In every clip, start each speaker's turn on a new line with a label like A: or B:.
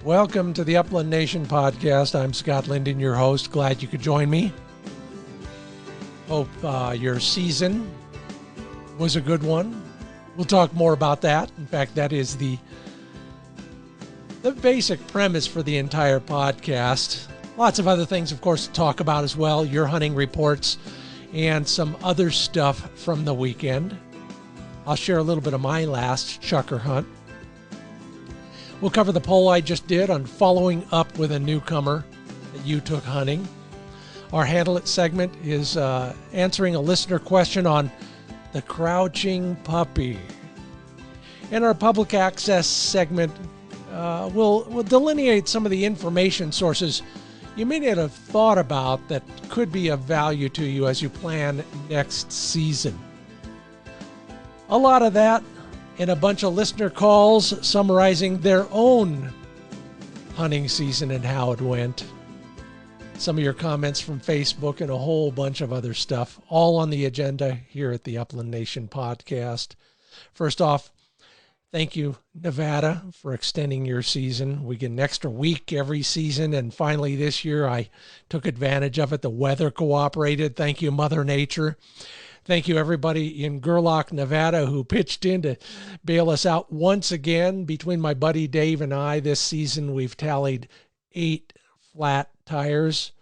A: Welcome to the Upland Nation podcast. I'm Scott Linden, your host. Glad you could join me. Hope your season was a good one. We'll talk more about that. In fact, that is the basic premise for the entire podcast. Lots of other things, of course, to talk about as well. Your hunting reports and some other stuff from the weekend. I'll share a little bit of my last chukar hunt. We'll cover the poll I just did on following up with a newcomer that you took hunting. Our Handle It segment is answering a listener question on the crouching puppy. And our public access segment will delineate some of the information sources you may not have thought about that could be of value to you as you plan next season. A lot of that and a bunch of listener calls summarizing their own hunting season and how it went. Some of your comments from Facebook and a whole bunch of other stuff, all on the agenda here at the Upland Nation podcast. First off, thank you, Nevada, for extending your season. We get an extra week every season, and finally this year I took advantage of it. The weather cooperated. Thank you, Mother Nature. Thank you, everybody in Gerlach, Nevada, who pitched in to bail us out once again. Between my buddy Dave and I this season, we've tallied 8 flat tires.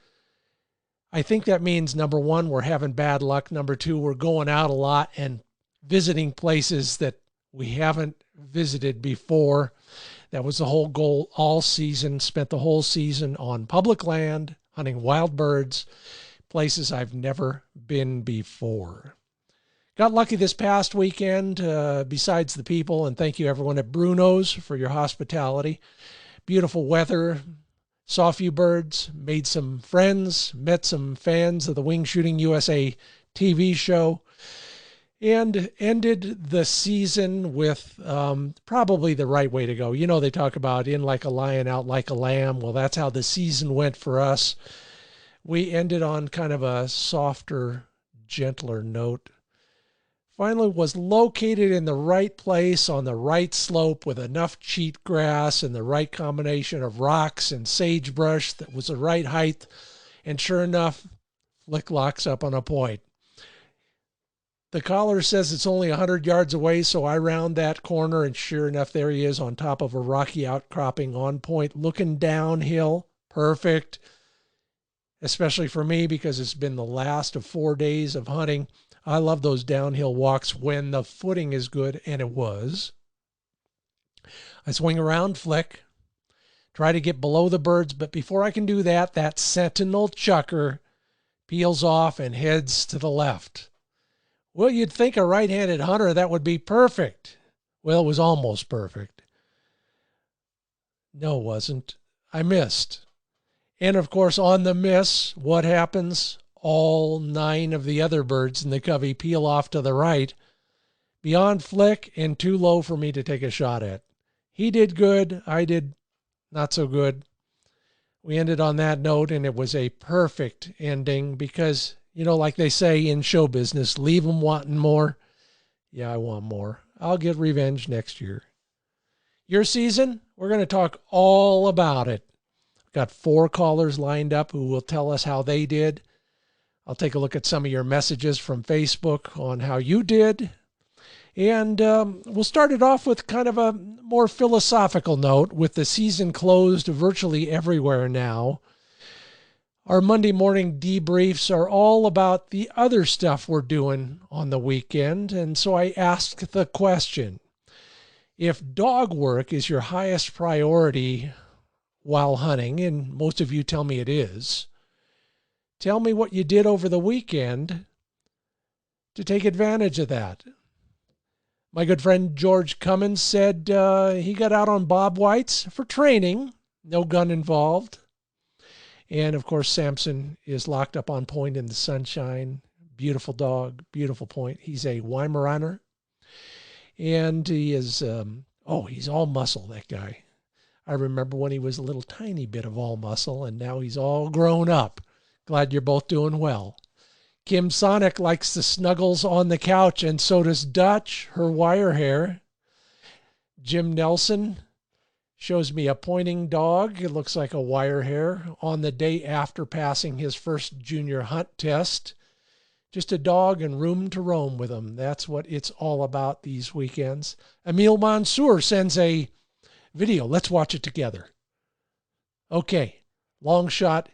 A: I think that means, number one, we're having bad luck. Number two, we're going out a lot and visiting places that we haven't visited before. That was the whole goal all season. Spent the whole season on public land, hunting wild birds, places I've never been before. Got lucky this past weekend, besides the people, and thank you everyone at Bruno's for your hospitality. Beautiful weather, saw a few birds, made some friends, met some fans of the Wing Shooting USA TV show, and ended the season with probably the right way to go. You know, they talk about in like a lion, out like a lamb. Well, that's how the season went for us. We ended on kind of a softer, gentler note. Finally was located in the right place on the right slope with enough cheat grass and the right combination of rocks and sagebrush that was the right height. And sure enough, Flick locks up on a point. The caller says it's only 100 yards away, so I round that corner, and sure enough, there he is on top of a rocky outcropping on point, looking downhill. Perfect. Especially for me, because it's been the last of 4 days of hunting. I love those downhill walks when the footing is good, and it was. I swing around Flick, try to get below the birds, but before I can do that, that sentinel chukar peels off and heads to the left. Well, you'd think a right-handed hunter, that would be perfect. Well, it was almost perfect. No, it wasn't. I missed. And, of course, on the miss, what happens? All 9 of the other birds in the covey peel off to the right, beyond Flick and too low for me to take a shot at. He did good. I did not so good. We ended on that note, and it was a perfect ending because, you know, like they say in show business, leave them wanting more. Yeah, I want more. I'll get revenge next year. Your season, we're going to talk all about it. Got 4 callers lined up who will tell us how they did. I'll take a look at some of your messages from Facebook on how you did. And we'll start it off with kind of a more philosophical note. With the season closed virtually everywhere now, our Monday morning debriefs are all about the other stuff we're doing on the weekend. And so I asked the question, if dog work is your highest priority while hunting, and most of you tell me it is, tell me what you did over the weekend to take advantage of that. My good friend George Cummins said he got out on bob whites for training, no gun involved. And of course, Samson is locked up on point in the sunshine. Beautiful dog, beautiful point. He's a Weimaraner. And he is, he's all muscle, that guy. I remember when he was a little tiny bit of all muscle, and now he's all grown up. Glad you're both doing well. Kim Sonic likes the snuggles on the couch, and so does Dutch, her wire hair. Jim Nelson Shows me a pointing dog. It looks like a wire hair on the day after passing his first junior hunt test. Just a dog and room to roam with him. That's what it's all about these weekends. Emil Mansour sends a video. Let's watch it together. Okay, long shot,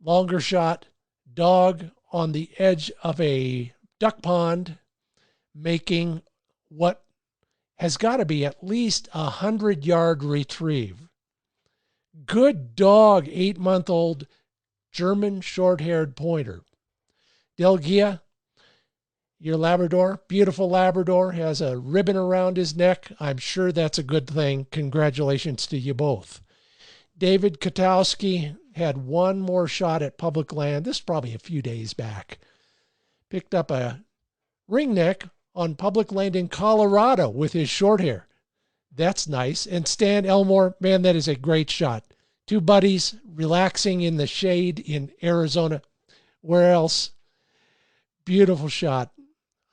A: longer shot, dog on the edge of a duck pond making what has got to be at least 100-yard retrieve. Good dog, 8-month-old German short-haired pointer. Delgia, your Labrador, beautiful Labrador, has a ribbon around his neck. I'm sure that's a good thing. Congratulations to you both. David Katowski had one more shot at public land. This is probably a few days back. Picked up a ringneck on public land in Colorado with his short hair. That's nice. And Stan Elmore, man, that is a great shot. Two buddies relaxing in the shade in Arizona. Where else? Beautiful shot.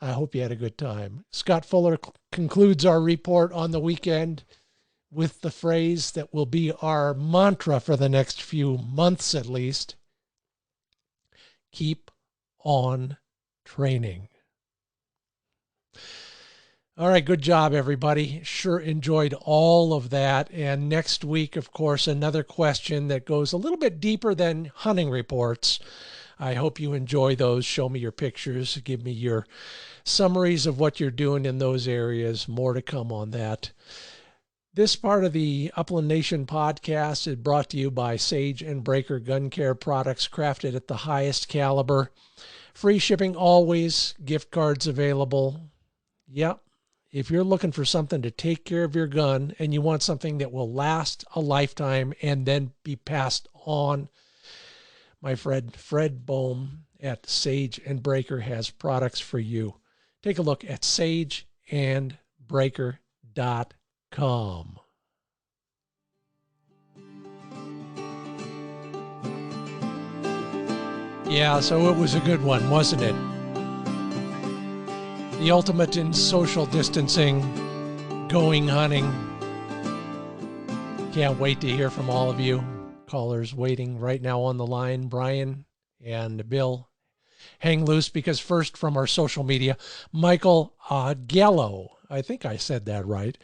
A: I hope you had a good time. Scott Fuller concludes our report on the weekend with the phrase that will be our mantra for the next few months at least. Keep on training. All right, good job, everybody. Sure enjoyed all of that. And next week, of course, another question that goes a little bit deeper than hunting reports. I hope you enjoy those. Show me your pictures. Give me your summaries of what you're doing in those areas. More to come on that. This part of the Upland Nation podcast is brought to you by Sage and Breaker Gun Care products crafted at the highest caliber. Free shipping always. Gift cards available. Yep. If you're looking for something to take care of your gun and you want something that will last a lifetime and then be passed on, my friend Fred Bohm at Sage and Breaker has products for you. Take a look at sageandbreaker.com. Yeah, so it was a good one, wasn't it? The ultimate in social distancing, going hunting. Can't wait to hear from all of you. Callers waiting right now on the line. Brian and Bill, hang loose because first from our social media, Michael Gallo. I think I said that right.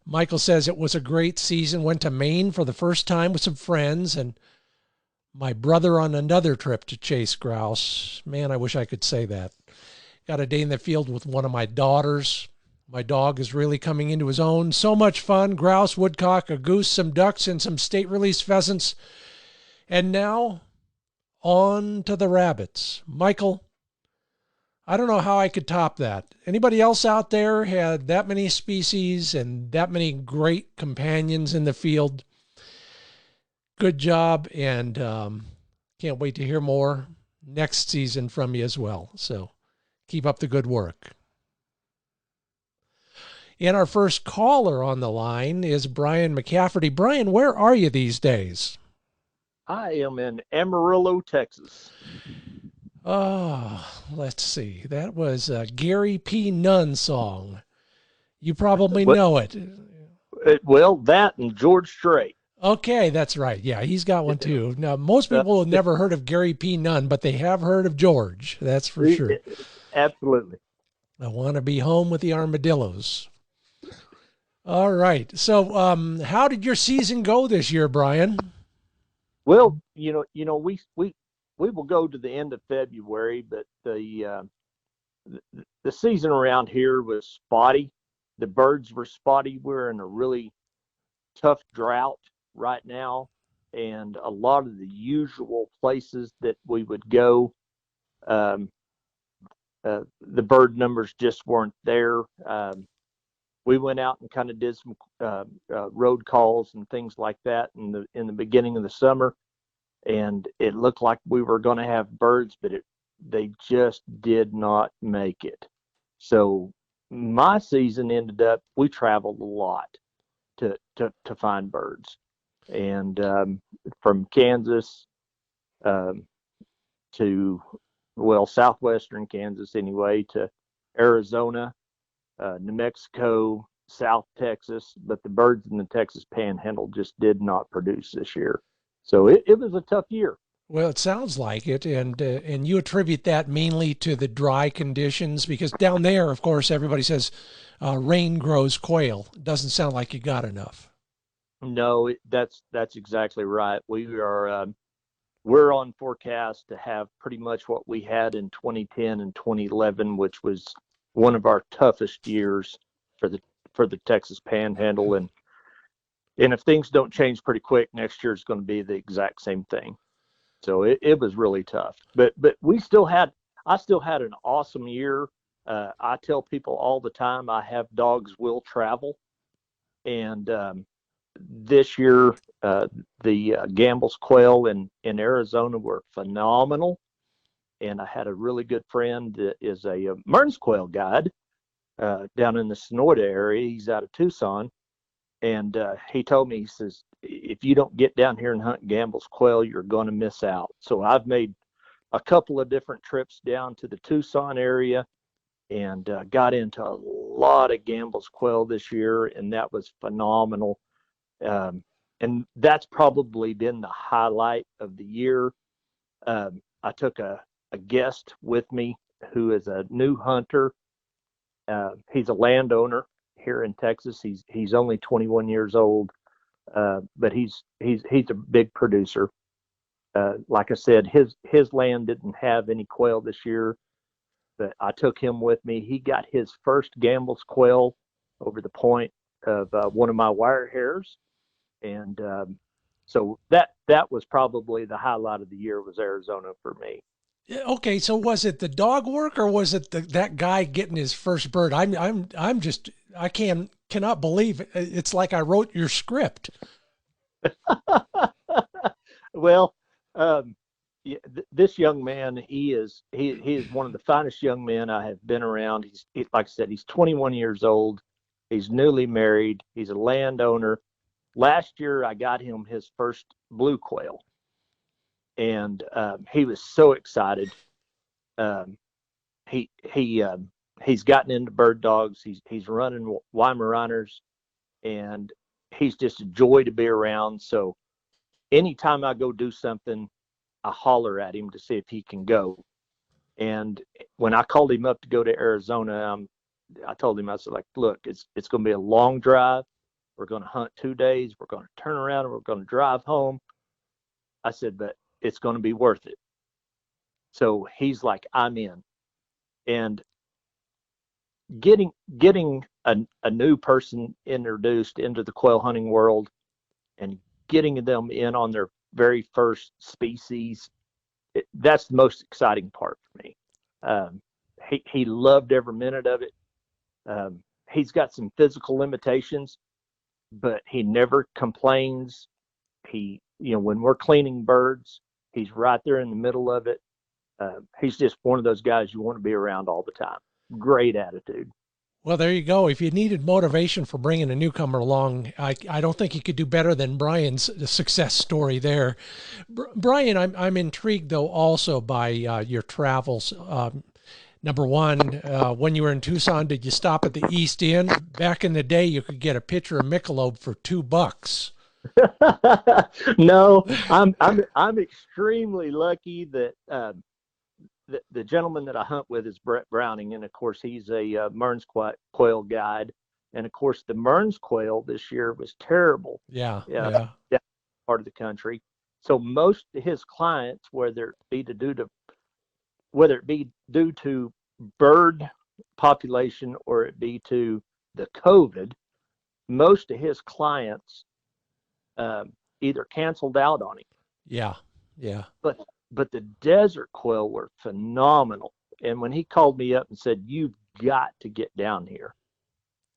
A: Michael says it was a great season. Went to Maine for the first time with some friends and my brother on another trip to chase grouse. Man, I wish I could say that. Got a day in the field with one of my daughters. My dog is really coming into his own. So much fun. Grouse, woodcock, a goose, some ducks, and some state release pheasants. And now, on to the rabbits. Michael, I don't know how I could top that. Anybody else out there had that many species and that many great companions in the field? Good job, and can't wait to hear more next season from you as well. So keep up the good work. And our first caller on the line is Brian Mccafferty. Brian, where are you these days?
B: I am in Amarillo, Texas.
A: Oh, let's see. That was a Gary P. Nunn song. You probably know it.
B: Well, that and George Strait.
A: Okay, that's right. Yeah, he's got one too. Now, most people have never heard of Gary P. Nunn, but they have heard of George. That's for sure.
B: Absolutely.
A: I want to be home with the armadillos. All right. So, how did your season go this year, Brian?
B: Well, we will go to the end of February, but the season around here was spotty. The birds were spotty. We're in a really tough drought right now, and a lot of the usual places that we would go, the bird numbers just weren't there. We went out and kind of did some road calls and things like that in the beginning of the summer, and it looked like we were going to have birds, but they just did not make it. So my season ended up, we traveled a lot to find birds, and from Kansas to southwestern Kansas anyway, to Arizona, New Mexico, South Texas, but the birds in the Texas Panhandle just did not produce this year. So it was a tough year.
A: Well, it sounds like it, and you attribute that mainly to the dry conditions because down there, of course, everybody says rain grows quail. It doesn't sound like you got enough.
B: No, that's exactly right. We're on forecast to have pretty much what we had in 2010 and 2011, which was one of our toughest years for the Texas Panhandle. And if things don't change pretty quick, next year is going to be the exact same thing. So it was really tough. But I still had an awesome year. I tell people all the time I have dogs will travel, and this year the Gamble's quail in Arizona were phenomenal. And I had a really good friend that is a Mearns quail guide down in the Sonoyta area. He's out of Tucson. And he told me, he says, if you don't get down here and hunt Gamble's quail, you're going to miss out. So I've made a couple of different trips down to the Tucson area and got into a lot of Gamble's quail this year, and that was phenomenal. And that's probably been the highlight of the year. I took a guest with me who is a new hunter. He's a landowner here in Texas. He's only 21 years old, but he's a big producer. Like I said, his land didn't have any quail this year, but I took him with me. He got his first Gamble's quail over the point of one of my wire hairs, and so that was probably the highlight of the year was Arizona for me.
A: Okay, so was it the dog work or was it that guy getting his first bird? I'm just I cannot believe it. It's like I wrote your script.
B: Well, yeah, this young man, he is one of the finest young men I have been around. Like I said, he's 21 years old. He's newly married. He's a landowner. Last year, I got him his first blue quail, and he was so excited. Um, he's gotten into bird dogs. He's running Weimaraners, and he's just a joy to be around. So anytime I go do something, I holler at him to see if he can go. And when I called him up to go to Arizona, I told him, I said, like, look, it's going to be a long drive. We're going to hunt 2 days. We're going to turn around and we're going to drive home. I said, but it's going to be worth it. So he's like, I'm in. And getting a new person introduced into the quail hunting world and getting them in on their very first species, that's the most exciting part for me. He loved every minute of it. He's got some physical limitations, but he never complains. When we're cleaning birds, he's right there in the middle of it. He's just one of those guys you want to be around all the time. Great attitude.
A: Well, there you go. If you needed motivation for bringing a newcomer along, I don't think you could do better than Brian's success story there. Brian, I'm intrigued though also by your travels. Number one, when you were in Tucson, did you stop at the East End? Back in the day, you could get a pitcher of Michelob for $2.
B: No, I'm extremely lucky that the gentleman that I hunt with is Brett Browning, and of course he's a Mearns quail guide, and of course the Mearns quail this year was terrible.
A: Yeah.
B: That part of the country. So most of his clients, whether it be due to bird population or it be to the COVID, most of his clients either canceled out on him.
A: Yeah.
B: But the desert quail were phenomenal. And when he called me up and said, "You've got to get down here,"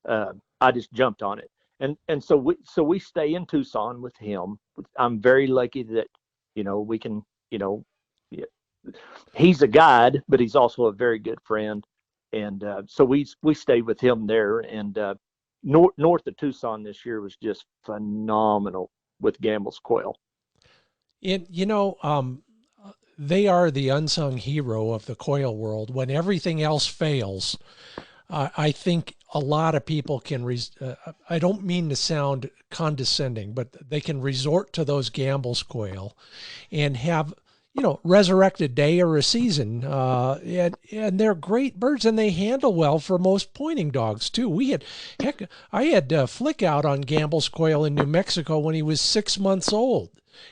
B: I just jumped on it. And so we stay in Tucson with him. I'm very lucky that we can yeah, he's a guide, but he's also a very good friend. And so we stayed with him there. And north of Tucson this year was just phenomenal with Gamble's quail.
A: They are the unsung hero of the quail world. When everything else fails, I think a lot of people can, I don't mean to sound condescending, but they can resort to those gambles, Quail, and have, resurrect a day or a season. And they're great birds, and they handle well for most pointing dogs too. I had Flick out on Gamble's Quail in New Mexico when he was 6 months old,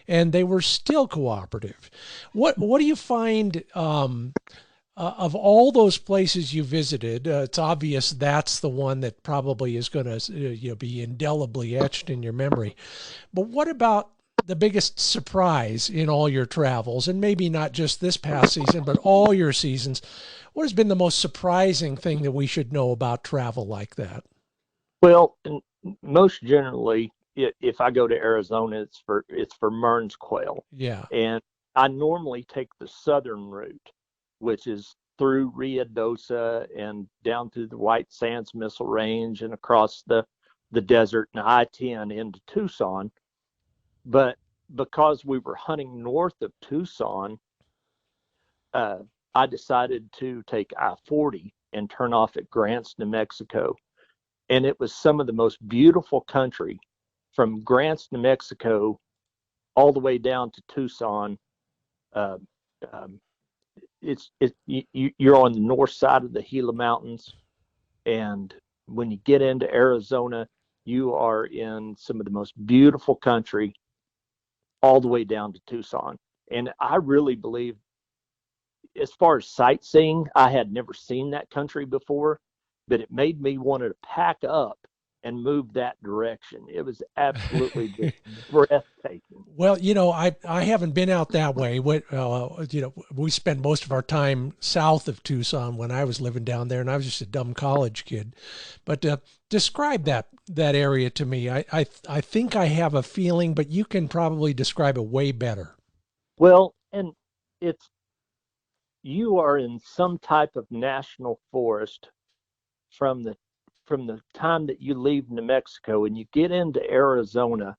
A: and they were still cooperative. What do you find, of all those places you visited? It's obvious that's the one that probably is going to be indelibly etched in your memory. But what about the biggest surprise in all your travels, and maybe not just this past season, but all your seasons? What has been the most surprising thing that we should know about travel like that?
B: Well, most generally, if I go to Arizona, it's for Mern's quail,
A: Yeah.
B: and I normally take the southern route, which is through Ruidoso and down through the White Sands Missile Range and across the desert and I-10 into Tucson. But because we were hunting north of Tucson, uh, I decided to take I-40 and turn off at Grants, New Mexico. And it was some of the most beautiful country from Grants, New Mexico, all the way down to Tucson. Uh, um, you're on the north side of the Gila Mountains, and when you get into Arizona, you are in some of the most beautiful country, all the way down to Tucson. And I really believe, as far as sightseeing, I had never seen that country before, but it made me want to pack up and move that direction. It was absolutely just breathtaking.
A: Well, I haven't been out that way. We spent most of our time south of Tucson when I was living down there, and I was just a dumb college kid. But describe that area to me. I think I have a feeling, but you can probably describe it way better.
B: Well, and it's you are in some type of national forest from the time that you leave New Mexico and you get into Arizona.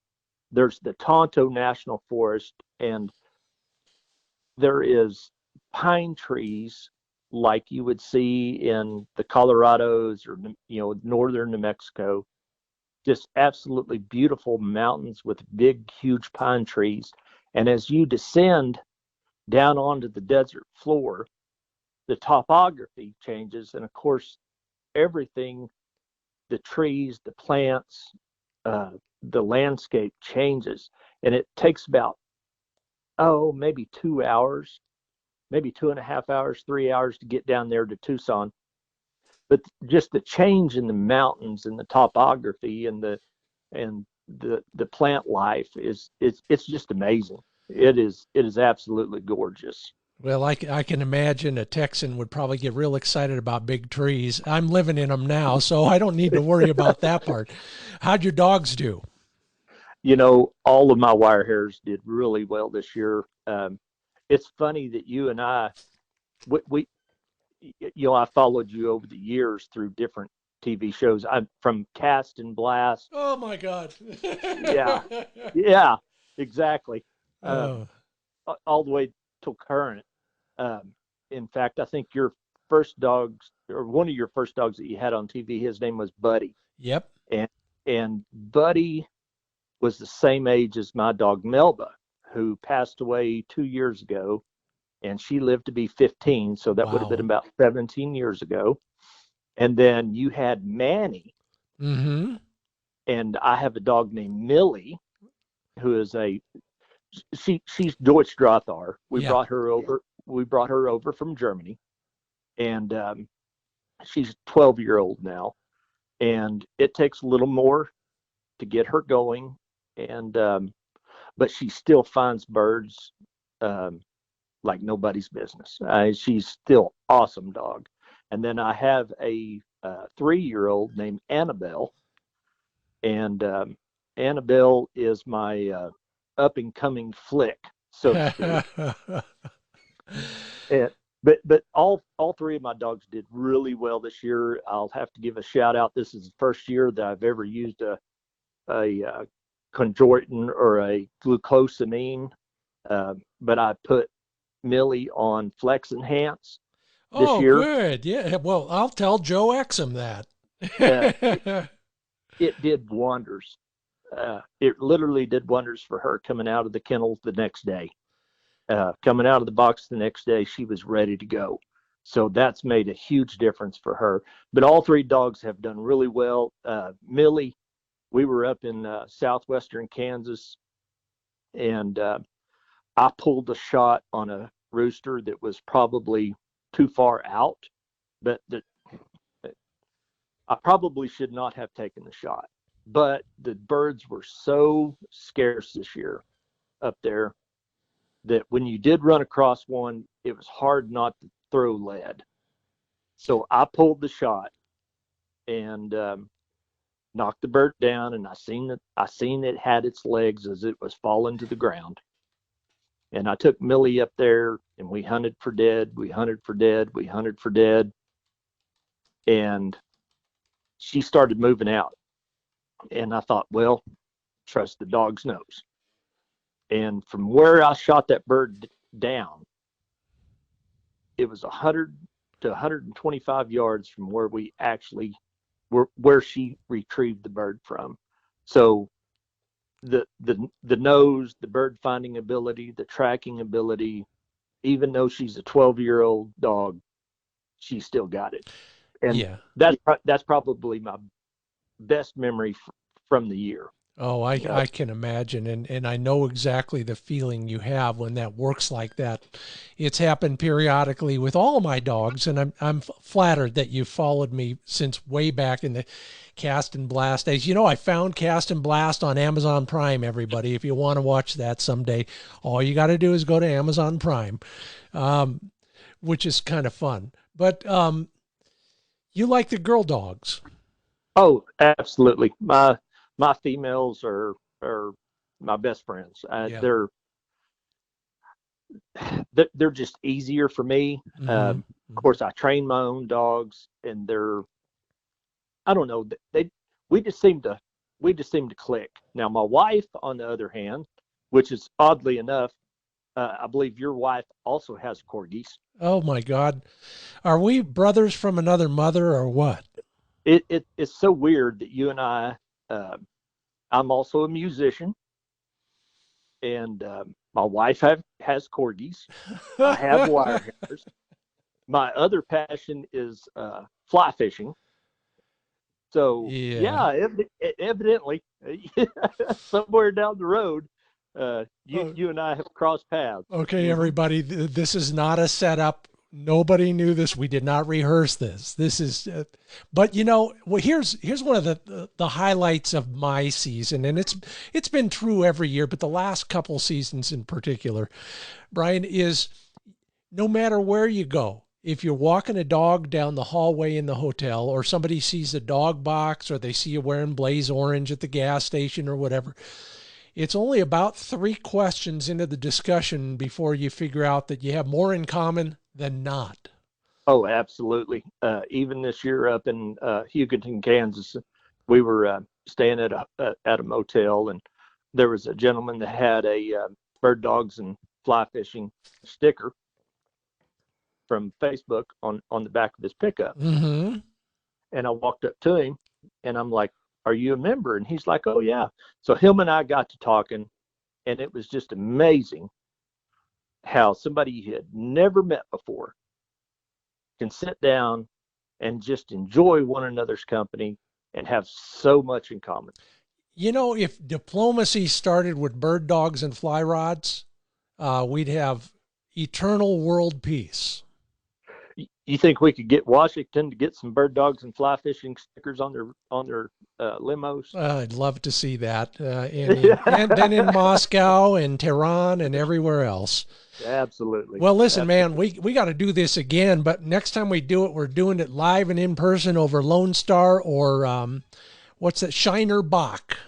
B: There's the Tonto National Forest, and there is pine trees like you would see in the Colorados or northern New Mexico. Just absolutely beautiful mountains with big, huge pine trees. And as you descend down onto the desert floor, the topography changes, and of course, everything, the trees, the plants, uh, the landscape changes. And it takes about, maybe 2 hours, maybe 2.5 hours, 3 hours to get down there to Tucson. But just the change in the mountains and the topography and the plant life it's just amazing. It is absolutely gorgeous.
A: Well, I can imagine a Texan would probably get real excited about big trees. I'm living in them now, so I don't need to worry about that part. How'd your dogs do?
B: All of my wire hairs did really well this year. It's funny that you and we I followed you over the years through different TV shows. I'm from Cast and Blast.
A: Oh my God.
B: Yeah, yeah, exactly. Um,
A: Oh,
B: all the way till current. Um, in fact, I think your first dogs, or one of your first dogs that you had on TV, his name was Buddy,
A: yep.
B: and Buddy was the same age as my dog Melba, who passed away 2 years ago, and she lived to be 15, so that would have been
A: Wow.
B: about 17 years ago. And then you had Manny,
A: Mm-hmm.
B: and I have a dog named Millie, who is she's Deutsch Drathar. We
A: Yep.
B: brought her over. We brought her over from Germany, and she's a 12-year-old now. And it takes a little more to get her going, and but she still finds birds um, like nobody's business. She's still awesome dog. And then I have a 3-year-old named Annabelle, and Annabelle is my up and coming flick, so to speak. And, but all three of my dogs did really well this year. I'll have to give a shout out. This is the first year that I've ever used a chondroitin or a glucosamine, but I put Millie on Flex Enhance this
A: Oh,
B: year.
A: good. Yeah. Well, I'll tell Joe Exum that.
B: Uh, it did wonders. It literally did wonders for her coming out of the kennel the next day. Coming out of the box the next day, she was ready to go. So that's made a huge difference for her. But all three dogs have done really well. Millie, we were up in southwestern Kansas, and I pulled a shot on a rooster that was probably too far out, but I probably should not have taken the shot. But the birds were so scarce this year up there that when you did run across one, it was hard not to throw lead. So I pulled the shot and knocked the bird down, and I seen it had its legs as it was falling to the ground. And I took Millie up there, and we hunted for dead. We hunted for dead. We hunted for dead, and she started moving out. And I thought, well, trust the dog's nose. And from where I shot that bird down, it was 100 to 125 yards from where we actually were, where she retrieved the bird from. So the nose, the bird finding ability, the tracking ability, even though she's a 12-year-old dog, she still got it. And
A: Yeah.
B: that's probably my best memory from the year.
A: Oh, I can imagine. And I know exactly the feeling you have when that works like that. It's happened periodically with all of my dogs, and I'm flattered that you followed me since way back in the Cast and Blast days. You know, I found Cast and Blast on Amazon Prime, everybody. If you want to watch that someday, all you got to do is go to Amazon Prime, which is kind of fun. But you like the girl dogs.
B: Oh, absolutely. My females are my best friends.
A: Yeah.
B: They're just easier for me. Of course, I train my own dogs, and I don't know, we just seem to click. Now, my wife, on the other hand, which is oddly enough, I believe your wife also has corgis.
A: Oh my God. Are we brothers from another mother or what?
B: It's so weird that you and I. I'm also a musician, and my wife has corgis. I have wire hammers. My other passion is fly fishing. So yeah, evidently, somewhere down the road, you and I have crossed paths.
A: Okay, everybody, this is not a setup. Nobody knew this. We did not rehearse this. This is, but you know, well, here's one of the highlights of my season, and it's been true every year, but the last couple seasons in particular, Brian, is no matter where you go, if you're walking a dog down the hallway in the hotel, or somebody sees a dog box, or they see you wearing Blaze Orange at the gas station or whatever, it's only about 3 questions into the discussion before you figure out that you have more in common than not.
B: Oh, absolutely. Even this year up in Hugoton, Kansas, we were staying at a motel, and there was a gentleman that had a bird dogs and fly fishing sticker from Facebook on the back of his pickup.
A: Mm-hmm.
B: And I walked up to him, and I'm like, "Are you a member?" And he's like, "Oh yeah." So him and I got to talking, and it was just amazing how somebody you had never met before can sit down and just enjoy one another's company and have so much in common.
A: You know, if diplomacy started with bird dogs and fly rods, we'd have eternal world peace.
B: You think we could get Washington to get some bird dogs and fly fishing stickers on their limos?
A: I'd love to see that. And then in Moscow and Tehran and everywhere else.
B: Absolutely.
A: Well, listen, man, we got to do this again, but next time we do it, we're doing it live and in person over Lone Star or what's that, Shiner Bach.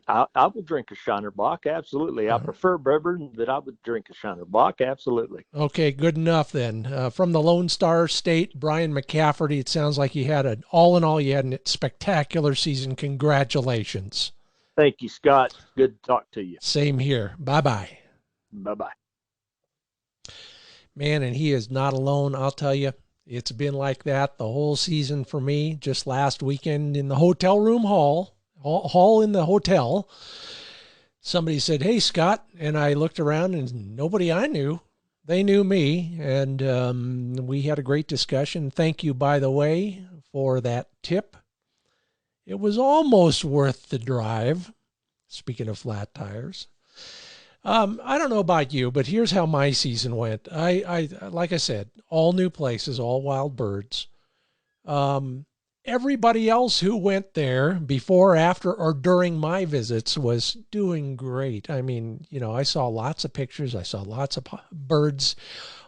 B: I will drink a Shiner Bach, absolutely. I prefer bourbon, but I would drink a Shiner Bach, absolutely.
A: Okay, good enough then. From the Lone Star State, Brian Mccafferty, it sounds like you had all in all, you had a spectacular season. Congratulations.
B: Thank you, Scott. Good to talk to you.
A: Same here. Bye-bye.
B: Bye-bye.
A: Man, and he is not alone, I'll tell you. It's been like that the whole season for me. Just last weekend in the hotel room hall in the hotel, somebody said, "Hey, Scott," and I looked around and nobody I knew. They knew me, and we had a great discussion. Thank you, by the way, for that tip. It was almost worth the drive. Speaking of flat tires. I don't know about you, but here's how my season went. I like I said, all new places, all wild birds. Um, Everybody else who went there before, after, or during my visits was doing great. I mean, I saw lots of pictures. I saw lots of birds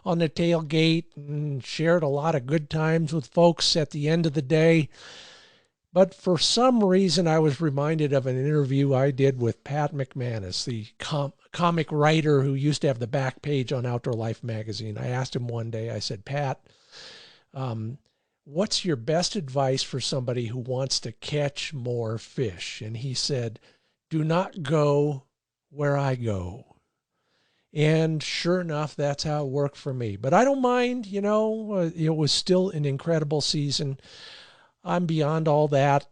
A: on the tailgate and shared a lot of good times with folks at the end of the day. But for some reason, I was reminded of an interview I did with Pat McManus, the comic writer who used to have the back page on Outdoor Life magazine. I asked him one day, I said, "Pat, what's your best advice for somebody who wants to catch more fish?" And he said, "Do not go where I go." And sure enough, that's how it worked for me. But I don't mind, it was still an incredible season. I'm beyond all that.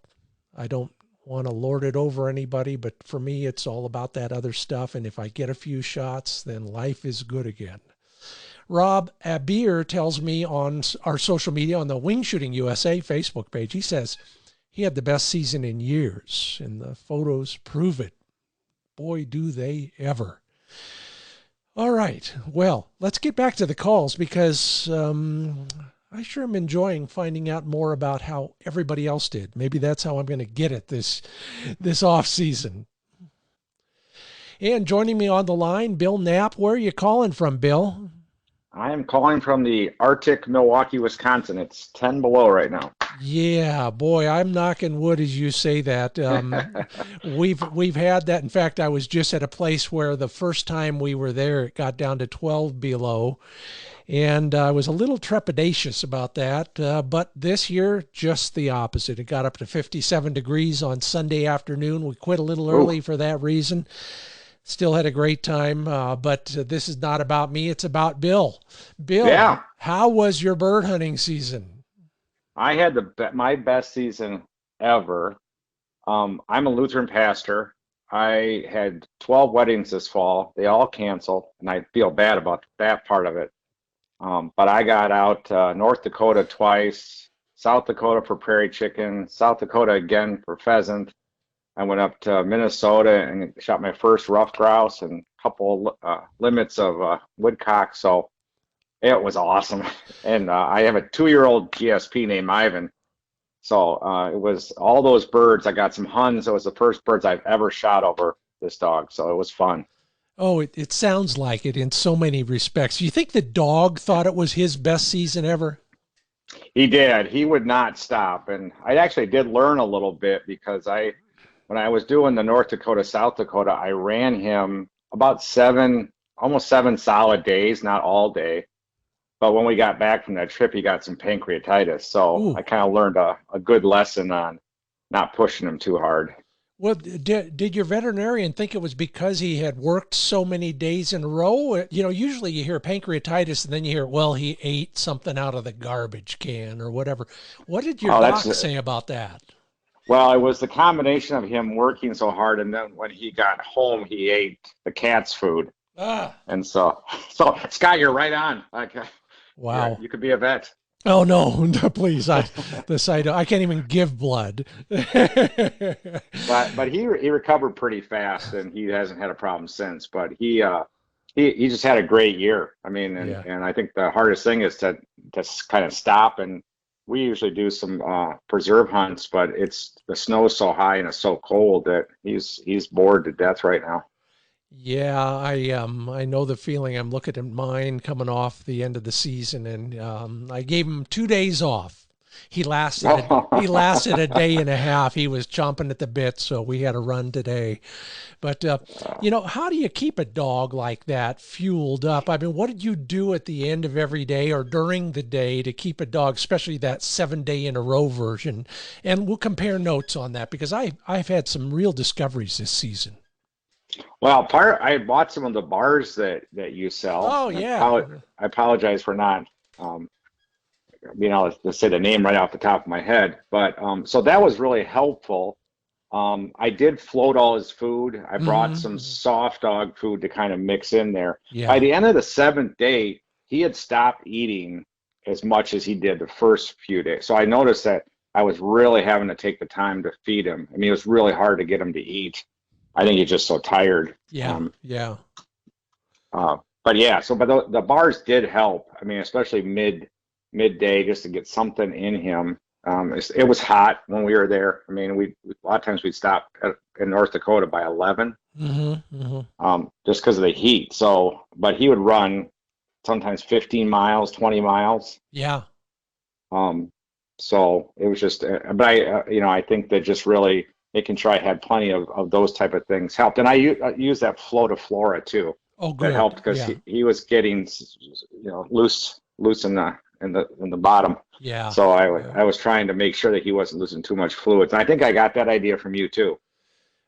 A: I don't want to lord it over anybody, but for me, it's all about that other stuff. And if I get a few shots, then life is good again. Rob Abir tells me on our social media, on the Wing Shooting USA Facebook page, he says he had the best season in years, and the photos prove it. Boy, do they ever. All right. Well, let's get back to the calls because I sure am enjoying finding out more about how everybody else did. Maybe that's how I'm going to get it this off season. And joining me on the line, Bill Knapp. Where are you calling from, Bill?
C: I am calling from the Arctic Milwaukee, Wisconsin. It's 10 below right now.
A: Yeah, boy, I'm knocking wood as you say that. We've had that. In fact, I was just at a place where the first time we were there, it got down to 12 below. And I was a little trepidatious about that. But this year, just the opposite. It got up to 57 degrees on Sunday afternoon. We quit a little early for that reason. Still had a great time. But this is not about me. It's about Bill. Bill,
C: Yeah.
A: How was your bird hunting season?
C: I had my best season ever. I'm a Lutheran pastor. I had 12 weddings this fall. They all canceled, and I feel bad about that part of it. But I got out North Dakota twice, South Dakota for prairie chicken, South Dakota again for pheasant. I went up to Minnesota and shot my first rough grouse and a couple limits of woodcock. So it was awesome. And I have a 2-year-old GSP named Ivan. So it was all those birds. I got some Huns. It was the first birds I've ever shot over this dog. So it was fun.
A: Oh, it sounds like it in so many respects. You think the dog thought it was his best season ever?
C: He did. He would not stop. And I actually did learn a little bit because when I was doing the North Dakota, South Dakota, I ran him about almost 7 solid days, not all day. But when we got back from that trip, he got some pancreatitis. So
A: Ooh.
C: I kind of learned a good lesson on not pushing him too hard.
A: Well, did your veterinarian think it was because he had worked so many days in a row? Usually you hear pancreatitis and then you hear, well, he ate something out of the garbage can or whatever. What did your doc say about that?
C: Well, it was the combination of him working so hard, and then when he got home, he ate the cat's food. And so Scott, you're right on.
A: Wow.
C: You could be a vet.
A: Oh no, please! I can't even give blood.
C: but he recovered pretty fast, and he hasn't had a problem since. But he just had a great year. I mean, and I think the hardest thing is to kind of stop. And we usually do some preserve hunts, but the snow's so high and it's so cold that he's bored to death right now.
A: Yeah, I know the feeling. I'm looking at mine coming off the end of the season, and I gave him 2 days off. He lasted a day and a half. He was chomping at the bit, so we had a run today. But how do you keep a dog like that fueled up? I mean, what did you do at the end of every day or during the day to keep a dog, especially that 7-day in a row version? And we'll compare notes on that because I've had some real discoveries this season.
C: Well, I bought some of the bars that you sell.
A: Oh, yeah.
C: I apologize for not to say the name right off the top of my head, but so that was really helpful. I did float all his food. I brought some soft dog food to kind of mix in there.
A: Yeah.
C: By the end of the 7th day, he had stopped eating as much as he did the first few days. So I noticed that I was really having to take the time to feed him. I mean, it was really hard to get him to eat. I think he's just so tired.
A: Yeah.
C: But yeah, but the bars did help. I mean, especially midday, just to get something in him. It was hot when we were there. I mean, a lot of times we'd stop in North Dakota by 11, just because of the heat. So, but he would run sometimes 15 miles, 20 miles.
A: Yeah.
C: So it was just, but I think that just really making sure I had plenty of those type of things helped. And I use that Flotiflora too.
A: Oh, good.
C: That helped because he was getting, loose in the bottom.
A: Yeah.
C: So I was trying to make sure that he wasn't losing too much fluids. And I think I got that idea from you too.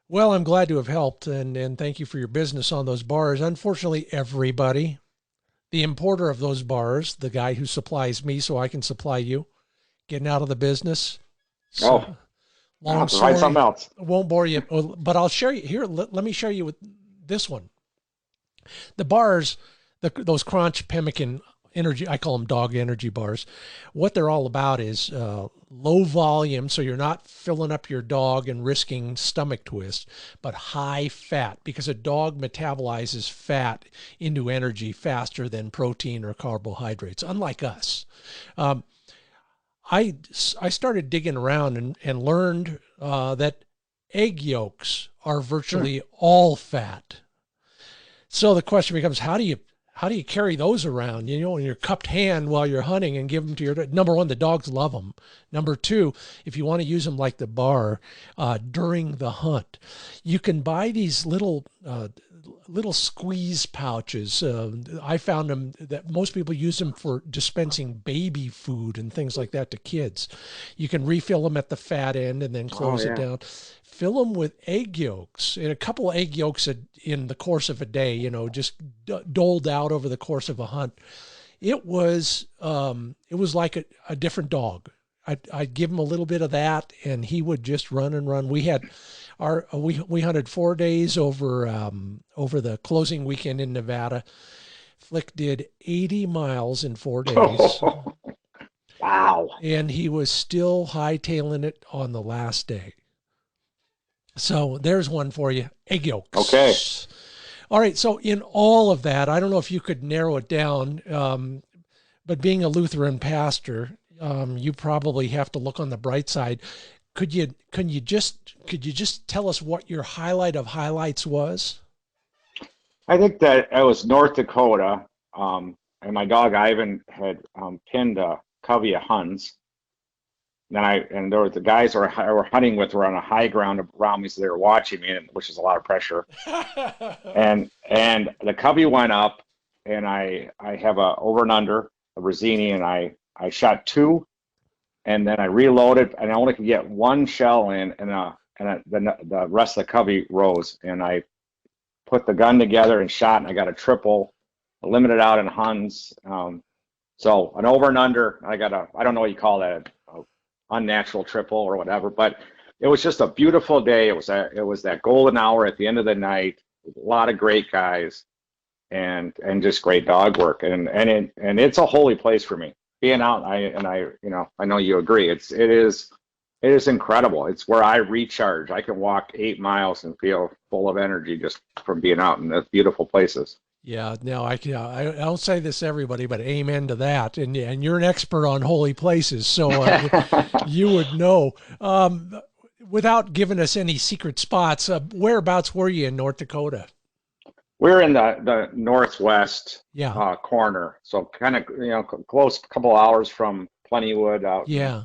A: Well, I'm glad to have helped, and thank you for your business on those bars. Unfortunately, everybody, the importer of those bars, the guy who supplies me so I can supply you, getting out of the business. So, long story.
C: Find something else.
A: Won't bore you, but I'll share you here. Let me share you with this one. The bars, those Crunch Pemmican energy, I call them dog energy bars. What they're all about is low volume, so you're not filling up your dog and risking stomach twists, but high fat, because a dog metabolizes fat into energy faster than protein or carbohydrates, unlike us. I started digging around and learned that egg yolks are virtually all fat. So the question becomes, how do you carry those around, in your cupped hand while you're hunting and give them to your, number one, the dogs love them. Number two, if you want to use them like the bar during the hunt, you can buy these little squeeze pouches. I found them that most people use them for dispensing baby food and things like that to kids. You can refill them at the fat end and then close it down. Fill them with egg yolks, and a couple of egg yolks in the course of a day, just doled out over the course of a hunt. It was like a different dog. I'd give him a little bit of that, and he would just run and run. We had we hunted 4 days over the closing weekend in Nevada. Flick did 80 miles in 4 days.
C: Wow.
A: And he was still hightailing it on the last day. So there's one for you, egg yolks.
C: Okay.
A: All right. So in all of that, I don't know if you could narrow it down, but being a Lutheran pastor, you probably have to look on the bright side. Could you just tell us what your highlight of highlights was?
C: I think that it was North Dakota, and my dog Ivan had pinned a covey of huns. And there were the guys I were hunting with were on a high ground around me, so they were watching me, which is a lot of pressure. and the covey went up, and I have a over and under a Rosini, and I shot 2, and then I reloaded, and I only could get 1 shell in, and the rest of the covey rose, and I put the gun together and shot, and I got a triple, limited out in huns. So an over and under, I don't know what you call that. Unnatural triple or whatever, but it was just a beautiful day. It was that golden hour at the end of the night. A lot of great guys, and just great dog work, and it's a holy place for me. Being out, I know you agree. It is incredible. It's where I recharge. I can walk 8 miles and feel full of energy just from being out in those beautiful places.
A: Yeah, no, I don't say this to everybody, but amen to that. And you're an expert on holy places, so you would know. Without giving us any secret spots, whereabouts were you in North Dakota?
C: We're in the northwest corner, so kind of close, a couple hours from Plentywood out.
A: Yeah.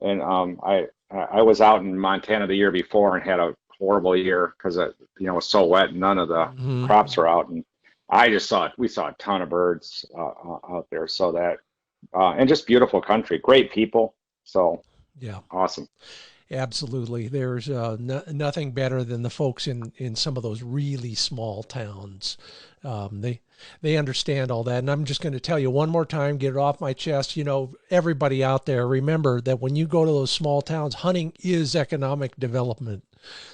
A: And
C: I was out in Montana the year before and had a horrible year because it was so wet and none of the crops were out, and we saw a ton of birds out there. So that and just beautiful country, great people. So
A: yeah,
C: awesome.
A: Absolutely. There's nothing better than the folks in some of those really small towns. They understand all that. And I'm just going to tell you one more time, get it off my chest. Everybody out there, remember that when you go to those small towns, hunting is economic development.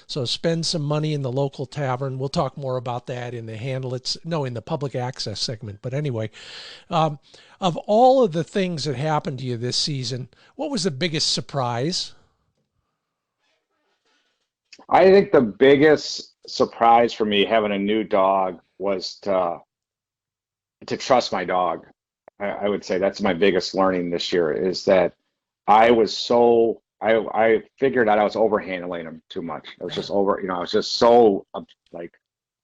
A: So spend some money in the local tavern. We'll talk more about that in the public access segment. But anyway, of all of the things that happened to you this season, what was the biggest surprise?
C: I think the biggest surprise for me having a new dog was to trust my dog. I would say that's my biggest learning this year is that I figured out I was overhandling him too much. I was just I was just so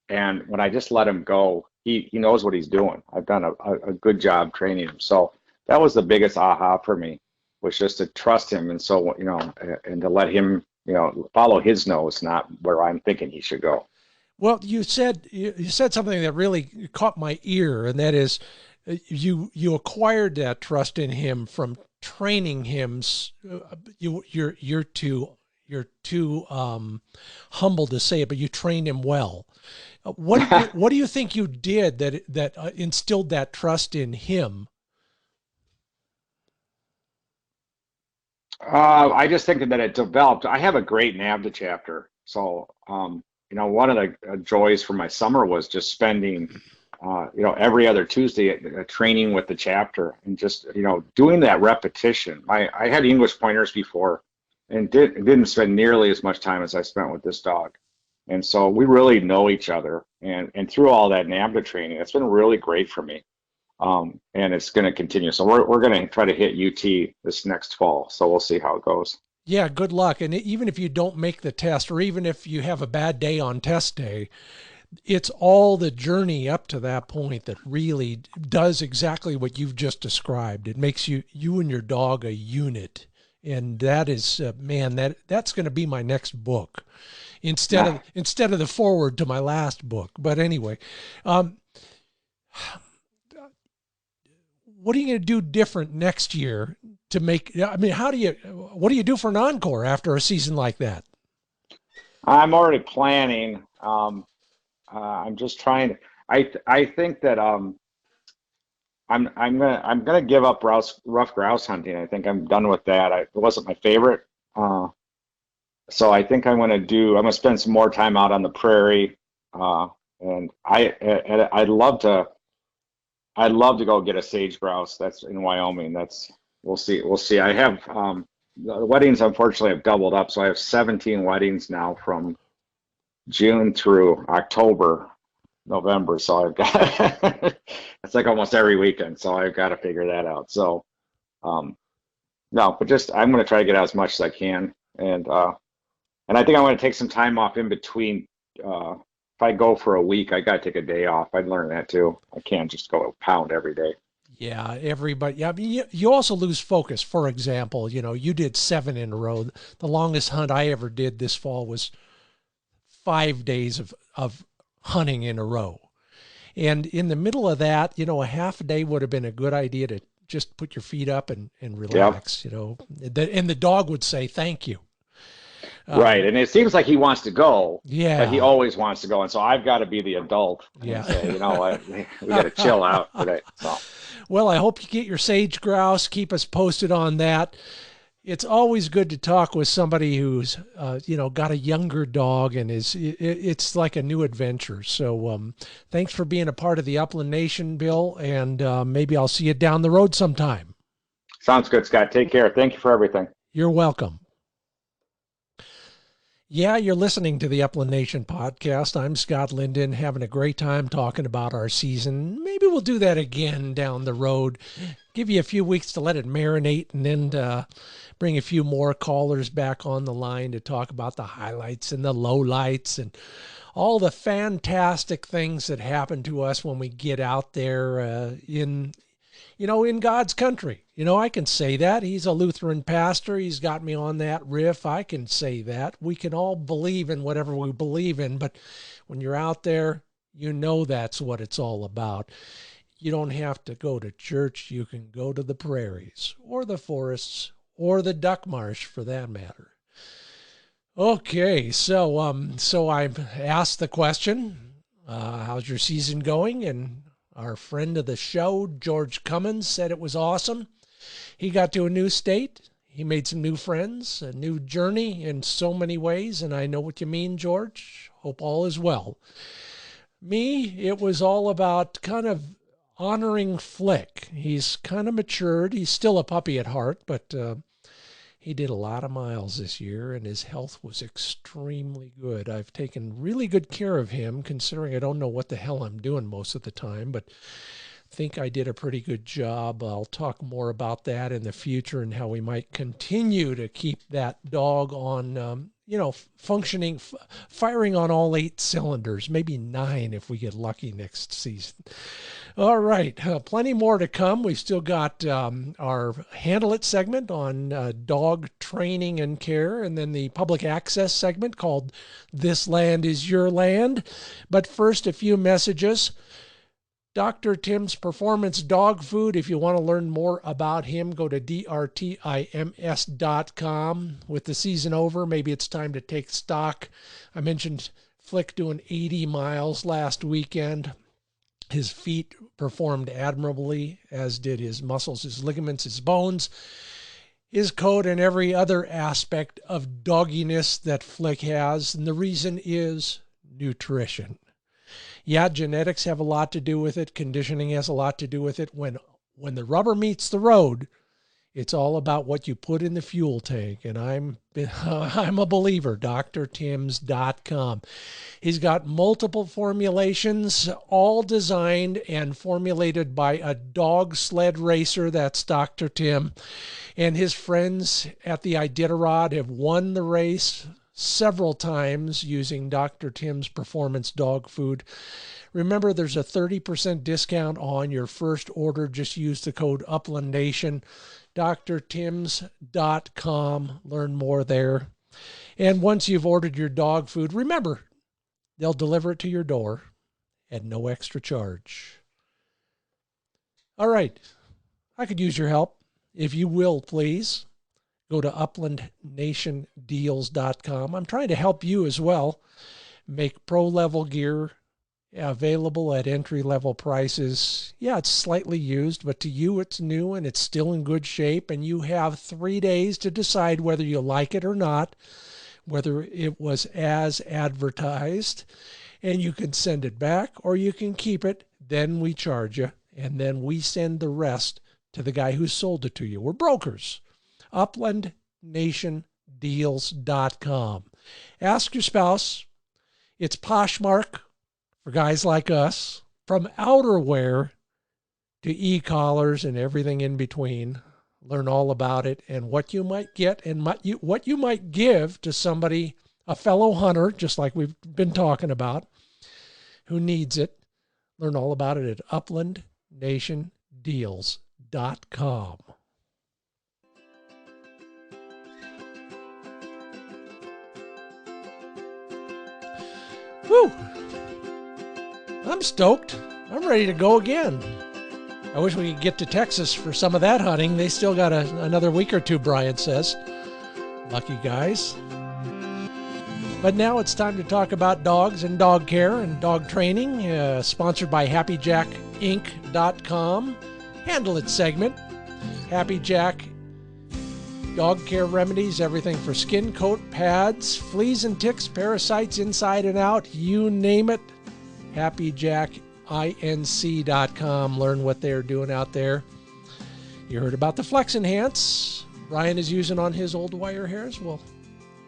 C: and when I just let him go, he knows what he's doing. I've done a good job training him. So that was the biggest aha for me, was just to trust him. And so, and to let him, follow his nose, not where I'm thinking he should go.
A: Well, you said something that really caught my ear, and that is you acquired that trust in him from training him. You're too humble to say it, but you trained him well. What do you think you did that instilled that trust in him?
C: I just think that it developed. I have a great NAVDA chapter, so one of the joys for my summer was just spending, every other Tuesday training with the chapter and just doing that repetition. I had English pointers before, and didn't spend nearly as much time as I spent with this dog, and so we really know each other. And through all that NAVDA training, it's been really great for me. And it's going to continue. So we're going to try to hit UT this next fall. So we'll see how it goes.
A: Yeah, good luck. And even if you don't make the test, or even if you have a bad day on test day, it's all the journey up to that point that really does exactly what you've just described. It makes you and your dog a unit. And that is, that's going to be my next book instead of the foreword to my last book. But anyway, what are you going to do different next year to make, what do you do for an encore after a season like that?
C: I'm already planning. I'm just trying to, I think that, I'm gonna give up rough grouse hunting. I think I'm done with that. It wasn't my favorite. So I think I'm gonna spend some more time out on the prairie. And I'd love to go get a sage grouse. That's in Wyoming. We'll see. I have the weddings unfortunately have doubled up, so I have 17 weddings now from June through October, November. So I've got it's like almost every weekend. So I've got to figure that out. So no, but just I'm going to try to get out as much as I can, and I think I'm going to take some time off in between. If I go for a week, I got to take a day off. I'd learn that too. I can't just go pound every day.
A: Yeah, everybody. Yeah, I mean, you also lose focus. For example, you did 7 in a row. The longest hunt I ever did this fall was 5 days of hunting in a row. And in the middle of that, a half a day would have been a good idea to just put your feet up and relax, and the dog would say, thank you.
C: Right. And it seems like he wants to go.
A: Yeah.
C: But he always wants to go. And so I've got to be the adult and say, what, we got to chill out today. So.
A: Well, I hope you get your sage grouse. Keep us posted on that. It's always good to talk with somebody who's, got a younger dog and it's like a new adventure. So thanks for being a part of the Upland Nation, Bill, and maybe I'll see you down the road sometime.
C: Sounds good, Scott. Take care. Thank you for everything.
A: You're welcome. Yeah, you're listening to the Upland Nation podcast. I'm Scott Linden, having a great time talking about our season. Maybe we'll do that again down the road. Give you a few weeks to let it marinate, and then bring a few more callers back on the line to talk about the highlights and the lowlights and all the fantastic things that happen to us when we get out there in God's country. I can say that. He's a Lutheran pastor. He's got me on that riff. I can say that. We can all believe in whatever we believe in, but when you're out there, that's what it's all about. You don't have to go to church. You can go to the prairies or the forests or the duck marsh for that matter. Okay, so I've asked the question, how's your season going? And our friend of the show, George Cummins, said it was awesome. He got to a new state. He made some new friends, a new journey in so many ways, and I know what you mean, George. Hope all is well. Me, it was all about kind of honoring Flick. He's kind of matured. He's still a puppy at heart, but he did a lot of miles this year, and his health was extremely good. I've taken really good care of him, considering I don't know what the hell I'm doing most of the time, but think I did a pretty good job. I'll talk more about that in the future and how we might continue to keep that dog on, functioning, firing on all 8 cylinders, maybe 9 if we get lucky next season. All right, plenty more to come. We've still got our Handle It segment on dog training and care, and then the public access segment called This Land is Your Land. But first, a few messages. Dr. Tim's Performance Dog Food. If you want to learn more about him, go to drtims.com. With the season over, maybe it's time to take stock. I mentioned Flick doing 80 miles last weekend. His feet performed admirably, as did his muscles, his ligaments, his bones, his coat, and every other aspect of dogginess that Flick has. And the reason is nutrition. Yeah, genetics have a lot to do with it. Conditioning has a lot to do with it. When the rubber meets the road, it's all about what you put in the fuel tank. And I'm a believer, drtims.com. He's got multiple formulations, all designed and formulated by a dog sled racer. That's Dr. Tim. And his friends at the Iditarod have won the race several times using Dr. Tim's Performance Dog Food. Remember, there's a 30% discount on your first order. Just use the code UplandNation. drtims.com. Learn more there. And once you've ordered your dog food, remember, they'll deliver it to your door at no extra charge. All right. I could use your help. If you will, please. Go to uplandnationdeals.com. I'm trying to help you as well make pro-level gear available at entry-level prices. Yeah, it's slightly used, but to you it's new and it's still in good shape, and you have 3 days to decide whether you like it or not, whether it was as advertised, and you can send it back or you can keep it. Then we charge you, and then we send the rest to the guy who sold it to you. We're brokers. uplandnationdeals.com. Ask your spouse. It's Poshmark for guys like us, from outerwear to e-collars and everything in between. Learn all about it and what you might get and what you might give to somebody, a fellow hunter, just like we've been talking about, who needs it. Learn all about it at uplandnationdeals.com. Woo! I'm stoked. I'm ready to go again. I wish we could get to Texas for some of that hunting. They still got another week or two, Brian says. Lucky guys. But now it's time to talk about dogs and dog care and dog training, sponsored by HappyJackInc.com. Handle It segment. Happy Jack Dog care remedies, everything for skin, coat, pads, fleas and ticks, parasites inside and out, you name it. HappyJackInc.com. Learn what they're doing out there. You heard about the Flex Enhance Brian is using on his old wire hairs. Well,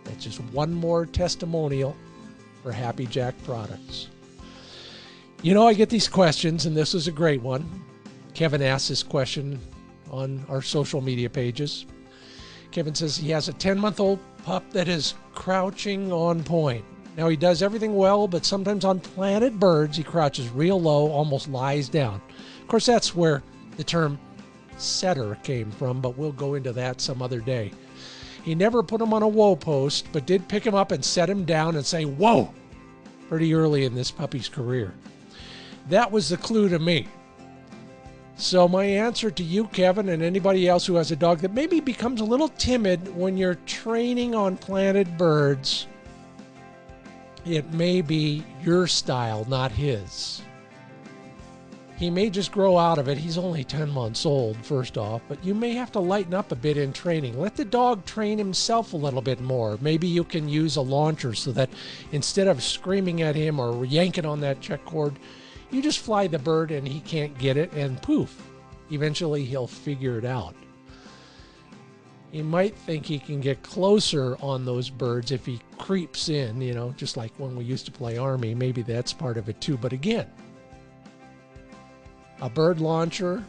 A: that's just one more testimonial for Happy Jack products. You know, I get these questions, and this is a great one. Kevin asked this question on our social media pages. Kevin says he has a 10-month-old pup that is crouching on point. Now, he does everything well, but sometimes on planted birds, he crouches real low, almost lies down. Of course, that's where the term setter came from, but we'll go into that some other day. He never put him on a whoa post, but did pick him up and set him down and say, whoa, pretty early in this puppy's career. That was the clue to me. So my answer to you, Kevin, and anybody else who has a dog that maybe becomes a little timid when you're training on planted birds, it may be your style, not his. He may just grow out of it. He's only 10 months old, first off, but you may have to lighten up a bit in training. Let the dog train himself a little bit more. Maybe you can use a launcher so that instead of screaming at him or yanking on that check cord, you just fly the bird and he can't get it, and poof, eventually he'll figure it out. He might think he can get closer on those birds if he creeps in, just like when we used to play Army. Maybe that's part of it too. But again, a bird launcher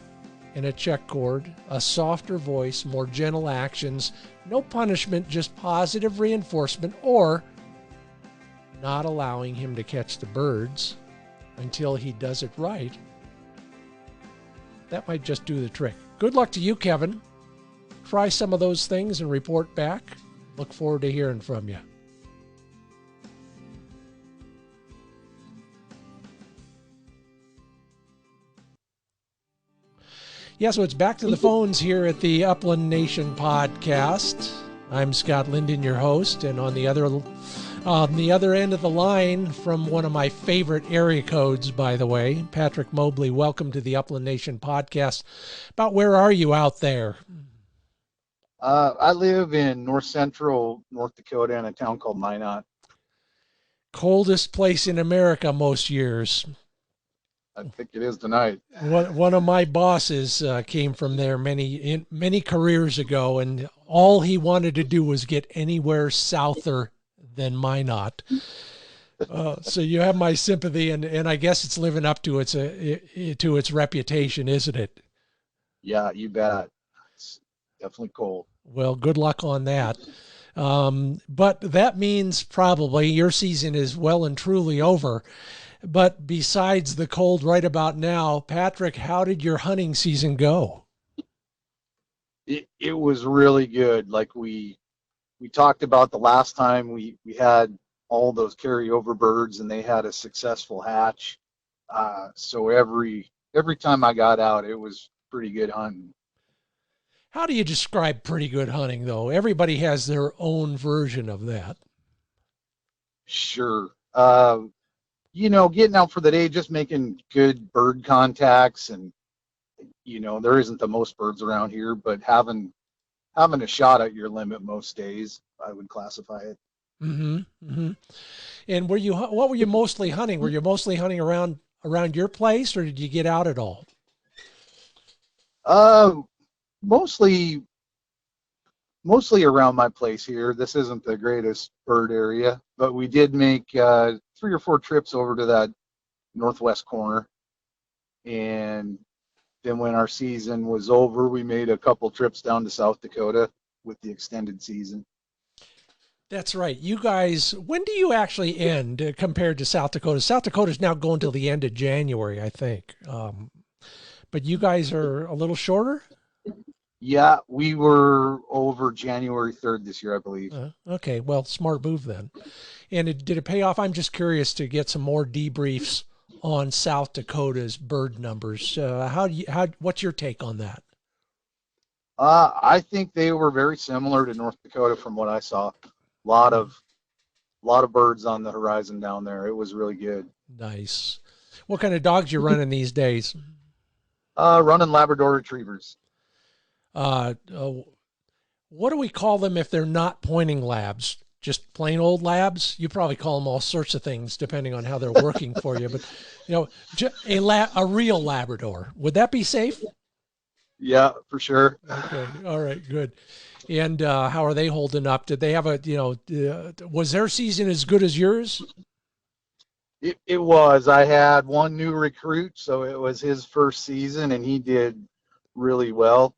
A: and a check cord, a softer voice, more gentle actions, no punishment, just positive reinforcement, or not allowing him to catch the birds until he does it right. That might just do the trick. Good luck to you, Kevin. Try some of those things and report back. Look forward to hearing from you. Yeah, so it's back to the phones here at the Upland Nation podcast. I'm Scott Linden, your host, and on the other end of the line, from one of my favorite area codes, by the way, Patrick Mobley. Welcome to the Upland Nation podcast. About where are you out there?
D: I live in north central North Dakota in a town called Minot.
A: Coldest place in America most years.
D: I think it is tonight.
A: One of my bosses came from there many careers ago, and all he wanted to do was get anywhere souther than Minot. So you have my sympathy, and I guess it's living up to its reputation, isn't it?
D: Yeah, you bet. It's definitely cold.
A: Well, good luck on that. But that means probably your season is well and truly over. But besides the cold right about now, Patrick, how did your hunting season go?
D: It was really good. Like we talked about the last time, we had all those carryover birds and they had a successful hatch. So every time I got out, it was pretty good hunting.
A: How do you describe pretty good hunting, though? Everybody has their own version of that.
D: Sure. Getting out for the day, just making good bird contacts, and there isn't the most birds around here, but having a shot at your limit most days, I would classify it.
A: Mm-hmm. Mm-hmm. And what were you mostly hunting? Were you mostly hunting around your place, or did you get out at all?
D: Mostly around my place here. This isn't the greatest bird area, but we did make 3 or 4 trips over to that northwest corner. And then when our season was over, we made a couple trips down to South Dakota with the extended season.
A: That's right. You guys, when do you actually end compared to South Dakota? South Dakota's now going till the end of January, I think. But you guys are a little shorter?
D: Yeah, we were over January 3rd this year, I believe.
A: Okay, well, smart move then. And did it pay off? I'm just curious to get some more debriefs on South Dakota's bird numbers. What's your take on that?
D: I think they were very similar to North Dakota from what I saw. A lot of birds on the horizon down there. It was really good.
A: Nice. What kind of dogs you running these days?
D: Running Labrador Retrievers.
A: What do we call them if they're not pointing labs? Just plain old labs? You probably call them all sorts of things depending on how they're working for you. But a real Labrador, would that be safe?
D: Yeah, for sure.
A: Okay, all right, good. And how are they holding up? Did they have was their season as good as yours?
D: It was. I had one new recruit, so it was his first season, and he did really well.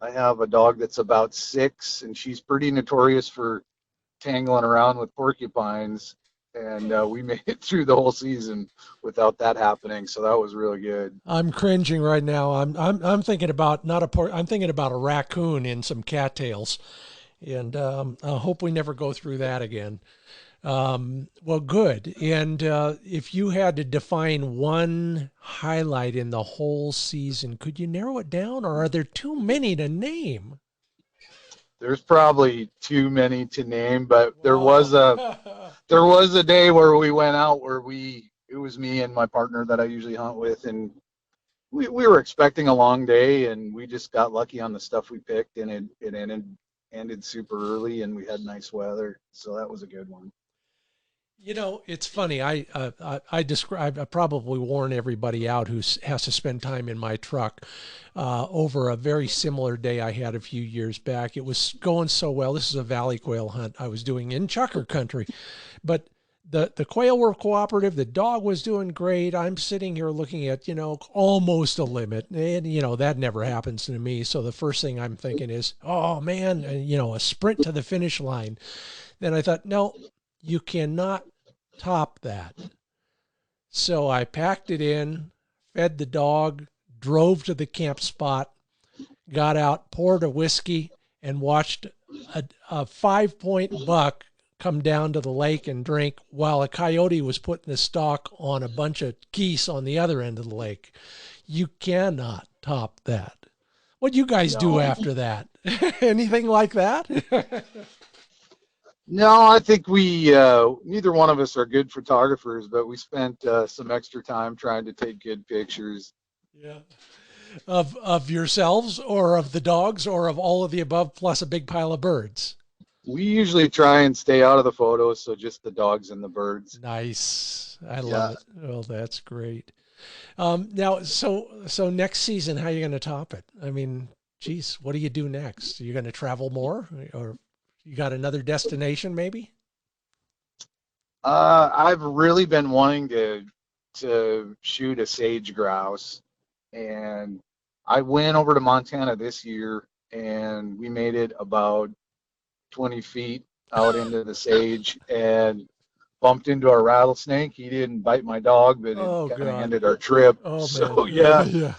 D: I have a dog that's about 6, and she's pretty notorious for tangling around with porcupines, and we made it through the whole season without that happening, so that was really good.
A: I'm cringing right now. I'm thinking about I'm thinking about a raccoon in some cattails, and I hope we never go through that again. Well, good. And if you had to define one highlight in the whole season, could you narrow it down, or are there too many to name?
D: There's probably too many to name, but
A: Whoa.
D: there was a day where we went out where it was me and my partner that I usually hunt with, and we were expecting a long day, and we just got lucky on the stuff we picked, and it ended super early, and we had nice weather, so that was a good one.
A: You know, it's funny. I probably warn everybody out who has to spend time in my truck over a very similar day I had a few years back. It was going so well. This is a valley quail hunt I was doing in Chucker country, but the quail were cooperative. The dog was doing great. I'm sitting here looking at, almost a limit, and that never happens to me. So the first thing I'm thinking is, oh man, a sprint to the finish line. Then I thought, no, you cannot top that. So I packed it in, fed the dog, drove to the camp spot, got out, poured a whiskey, and watched a 5-point buck come down to the lake and drink while a coyote was putting the stalk on a bunch of geese on the other end of the lake. You cannot top that. What you guys do after that? Anything like that?
D: No, I think we neither one of us are good photographers, but we spent some extra time trying to take good pictures.
A: Yeah. Of yourselves or of the dogs or of all of the above plus a big pile of birds?
D: We usually try and stay out of the photos, so just the dogs and the birds.
A: Nice. I love it. Well, that's great. Now, so next season, how are you going to top it? I mean, geez, what do you do next? Are you going to travel more, or you got another destination maybe?
D: I've really been wanting to shoot a sage grouse, and I went over to Montana this year, and we made it about 20 feet out into the sage and bumped into a rattlesnake. He didn't bite my dog, but it kind of ended our trip.
A: Oh,
D: so
A: man.
D: yeah.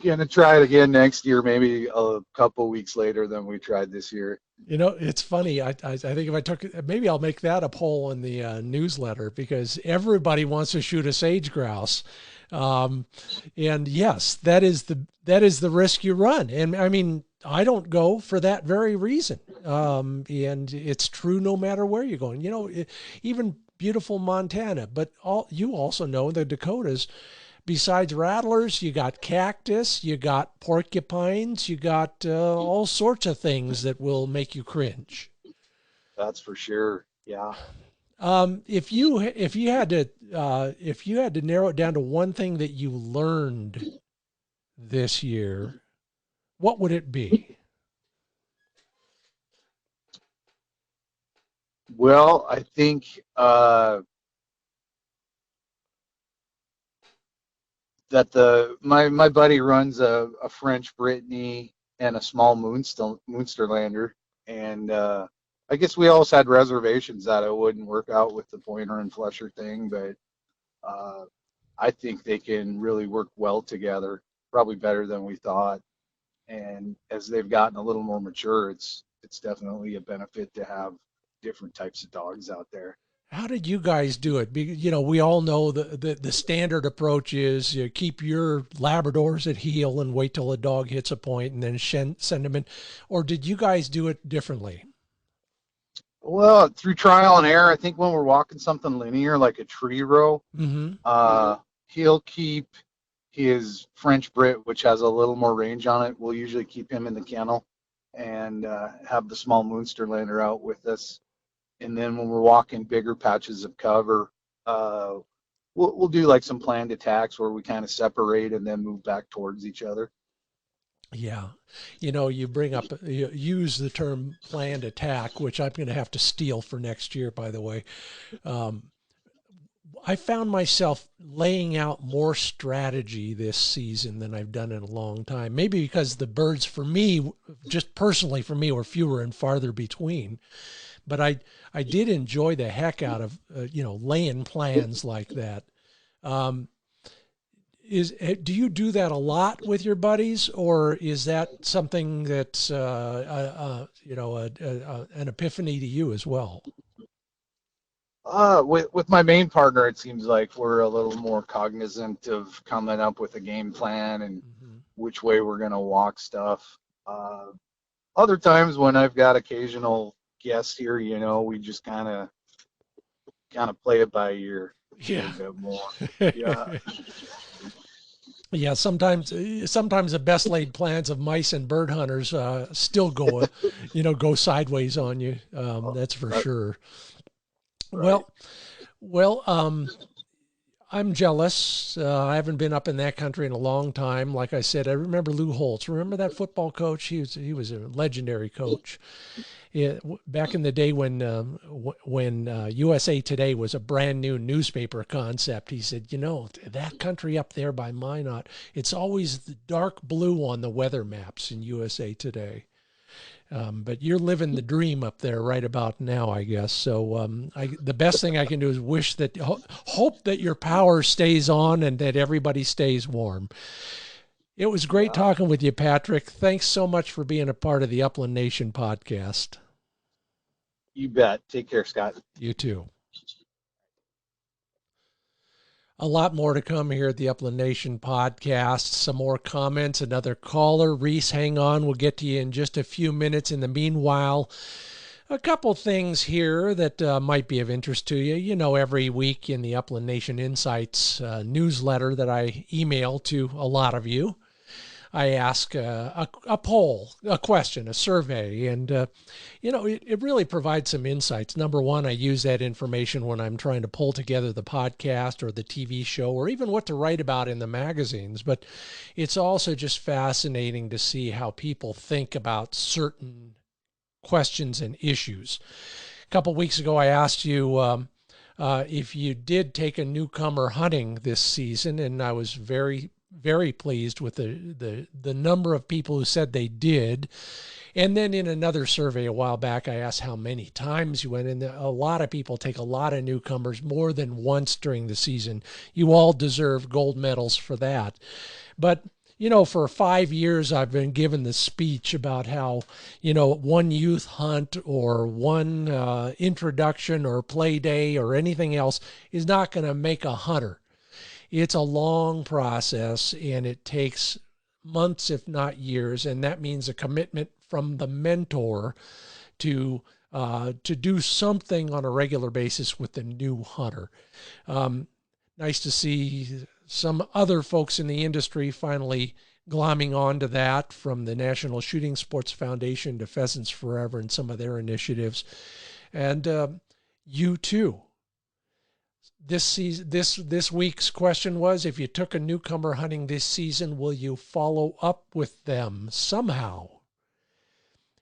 D: Gonna try it again next year, maybe a couple weeks later than we tried this year.
A: It's funny. I think if I took, maybe I'll make that a poll in the newsletter, because everybody wants to shoot a sage grouse. And yes, that is the risk you run. And I mean, I don't go for that very reason. And it's true no matter where you're going. Even beautiful Montana, but you also know the Dakotas. Besides rattlers, you got cactus, you got porcupines, you got all sorts of things that will make you cringe.
D: That's for sure. Yeah.
A: If you had to narrow it down to one thing that you learned this year, what would it be?
D: Well, I think that my buddy runs a French Brittany and a small Munsterlander, and I guess we always had reservations that it wouldn't work out with the pointer and flusher thing, but I think they can really work well together, probably better than we thought. And as they've gotten a little more mature, it's definitely a benefit to have different types of dogs out there.
A: How did you guys do it? We all know the standard approach is you keep your Labradors at heel and wait till a dog hits a point and then send them in. Or did you guys do it differently?
D: Well, through trial and error, I think when we're walking something linear like a tree row, he'll keep his French Brit, which has a little more range on it. We'll usually keep him in the kennel and have the small Munsterlander out with us. And then when we're walking bigger patches of cover, we'll do like some planned attacks where we kind of separate and then move back towards each other.
A: Yeah. You bring up, you use the term planned attack, which I'm going to have to steal for next year, by the way. I found myself laying out more strategy this season than I've done in a long time. Maybe because the birds for me, just personally for me, were fewer and farther between. But I did enjoy the heck out of, laying plans like that. Do you do that a lot with your buddies, or is that something that's, an epiphany to you as well?
D: With my main partner, it seems like we're a little more cognizant of coming up with a game plan and which way we're gonna walk stuff. Other times when I've got occasional guests here, we just kind of play it by ear a
A: Yeah.
D: little bit more. Yeah.
A: Yeah, sometimes the best laid plans of mice and bird hunters still go sideways on you. That's for sure.
D: Right.
A: Well, I'm jealous. I haven't been up in that country in a long time. Like I said, I remember Lou Holtz. Remember that football coach? He was a legendary coach. Yeah, back in the day when USA Today was a brand new newspaper concept, he said, that country up there by Minot, it's always the dark blue on the weather maps in USA Today. But you're living the dream up there right about now, I guess. So the best thing I can do is hope that your power stays on and that everybody stays warm. It was great talking with you, Patrick. Thanks so much for being a part of the Upland Nation podcast.
D: You bet. Take care, Scott.
A: You too. A lot more to come here at the Upland Nation podcast. Some more comments, another caller. Reese, hang on. We'll get to you in just a few minutes. In the meanwhile, a couple things here that might be of interest to you. Every week in the Upland Nation Insights newsletter that I email to a lot of you, I ask a poll, a question, a survey, and, it really provides some insights. Number one, I use that information when I'm trying to pull together the podcast or the TV show or even what to write about in the magazines, but it's also just fascinating to see how people think about certain questions and issues. A couple weeks ago, I asked you if you did take a newcomer hunting this season, and I was very pleased with the number of people who said they did. And then in another survey a while back, I asked how many times you went, and a lot of people take a lot of newcomers more than once during the season. You all deserve gold medals for that. But for 5 years, I've been given the speech about how, one youth hunt or one introduction or play day or anything else is not going to make a hunter. It's a long process, and it takes months, if not years, and that means a commitment from the mentor to do something on a regular basis with the new hunter. Nice to see some other folks in the industry finally glomming on to that, from the National Shooting Sports Foundation to Pheasants Forever and some of their initiatives. And you too. This week's question was, if you took a newcomer hunting this season, will you follow up with them somehow?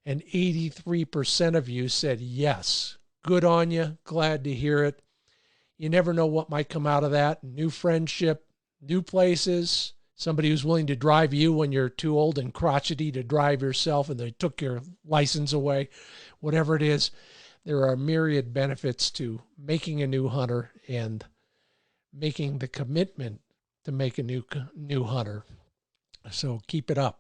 A: And 83% of you said yes. Good on you. Glad to hear it. You never know what might come out of that. New friendship, new places, somebody who's willing to drive you when you're too old and crotchety to drive yourself and they took your license away, whatever it is. There are myriad benefits to making a new hunter and making the commitment to make a new hunter. So keep it up.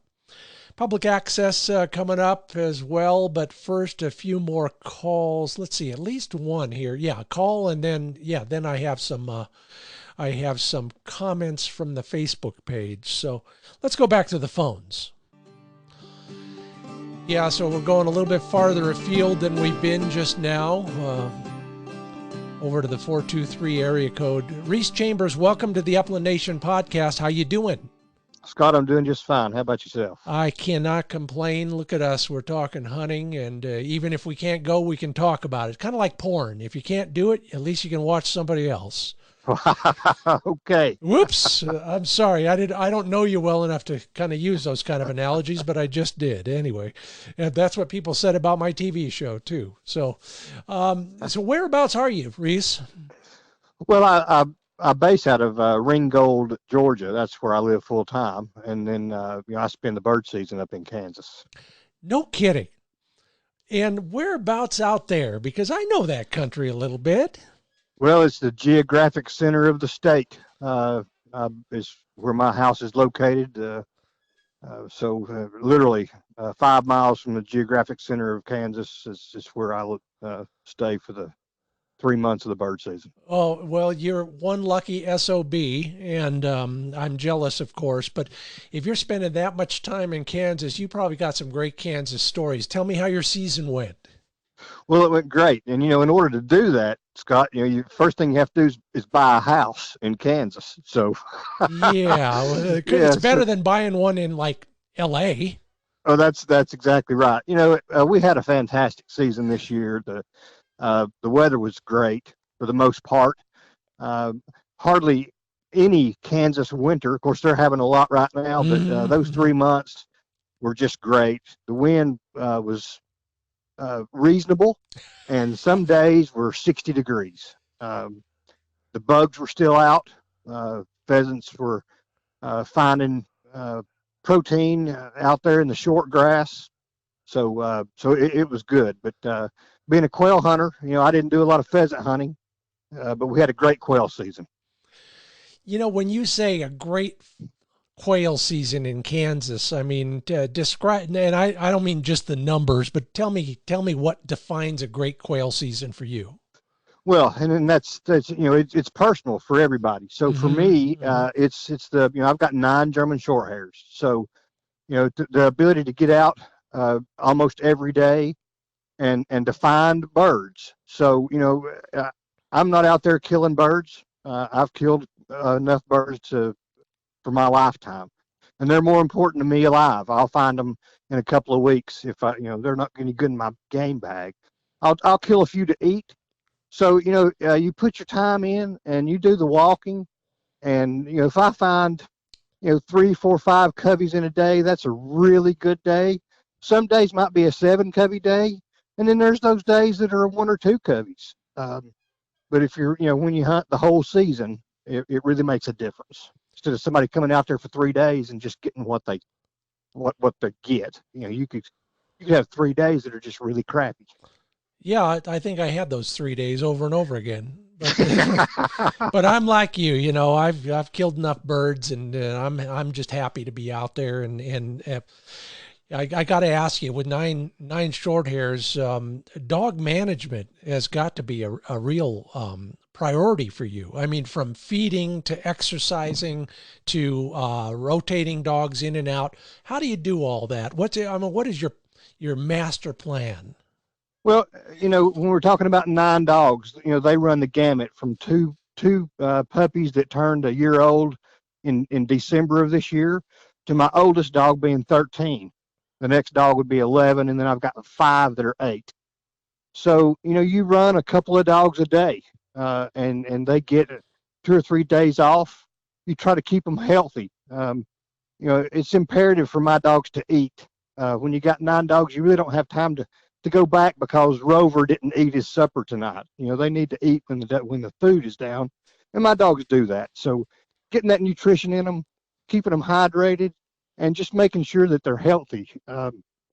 A: Public access coming up as well, but first a few more calls. Let's see, at least one here. Yeah, call, and then I have some comments from the Facebook page. So let's go back to the phones. Yeah, so we're going a little bit farther afield than we've been just now, over to the 423 area code. Reese Chambers, welcome to the Upland Nation podcast. How you doing?
E: Scott, I'm doing just fine. How about yourself?
A: I cannot complain. Look at us. We're talking hunting, and even if we can't go, we can talk about it. It's kind of like porn. If you can't do it, at least you can watch somebody else.
E: Okay.
A: Whoops. I'm sorry. I don't know you well enough to kind of use those kind of analogies, but I just did anyway. And that's what people said about my TV show too. So whereabouts are you, Reese?
E: Well, I base out of Ringgold, Georgia. That's where I live full time, and then I spend the bird season up in Kansas.
A: No kidding. And whereabouts out there? Because I know that country a little bit.
E: Well, it's the geographic center of the state. Is where my house is located. So literally 5 miles from the geographic center of Kansas is where I stay for the 3 months of the bird season.
A: Oh, well, you're one lucky SOB, and I'm jealous, of course. But if you're spending that much time in Kansas, you probably got some great Kansas stories. Tell me how your season went.
E: Well, it went great. And, in order to do that, Scott, first thing you have to do is buy a house in Kansas. So,
A: Yeah, well, it's better than buying one in like LA.
E: Oh, that's exactly right. We had a fantastic season this year. The weather was great for the most part. Hardly any Kansas winter. Of course, they're having a lot right now, but those 3 months were just great. The wind was reasonable, and some days were 60 degrees. The bugs were still out. Pheasants were finding protein out there in the short grass. So it was good. But being a quail hunter, I didn't do a lot of pheasant hunting, but we had a great quail season.
A: When you say a great quail season in Kansas, I mean, describe, and I don't mean just the numbers, but tell me what defines a great quail season for you.
E: Well, and then that's it's personal for everybody. So for me, it's the I've got 9 German Shorthairs. So the ability to get out almost every day and to find birds. So I'm not out there killing birds. I've killed enough birds for my lifetime, and they're more important to me alive. I'll find them in a couple of weeks if they're not any good in my game bag. I'll kill a few to eat. So you put your time in and you do the walking, and if I find 3, 4, 5 coveys in a day, that's a really good day. Some days might be a 7 covey day, and then there's those days that are 1 or 2 coveys. But if you're when you hunt the whole season, it really makes a difference. Instead of somebody coming out there for 3 days and just getting what they get, you could have 3 days that are just really crappy.
A: Yeah, I think I had those 3 days over and over again. But I'm like you, I've killed enough birds, and I'm just happy to be out there. And I got to ask you, with nine short hairs, dog management has got to be a real priority for you. I mean, from feeding to exercising to rotating dogs in and out. How do you do all that? What is your master plan?
E: Well, when we're talking about 9 dogs, they run the gamut from two puppies that turned a year old in December of this year to my oldest dog being 13. The next dog would be 11, and then I've got 5 that are 8. So, you run a couple of dogs a day, and they get 2 or 3 days off. You try to keep them healthy. It's imperative for my dogs to eat. When you got 9 dogs, you really don't have time to go back because Rover didn't eat his supper tonight. They need to eat when the food is down, and my dogs do that. So getting that nutrition in them, keeping them hydrated, and just making sure that they're healthy.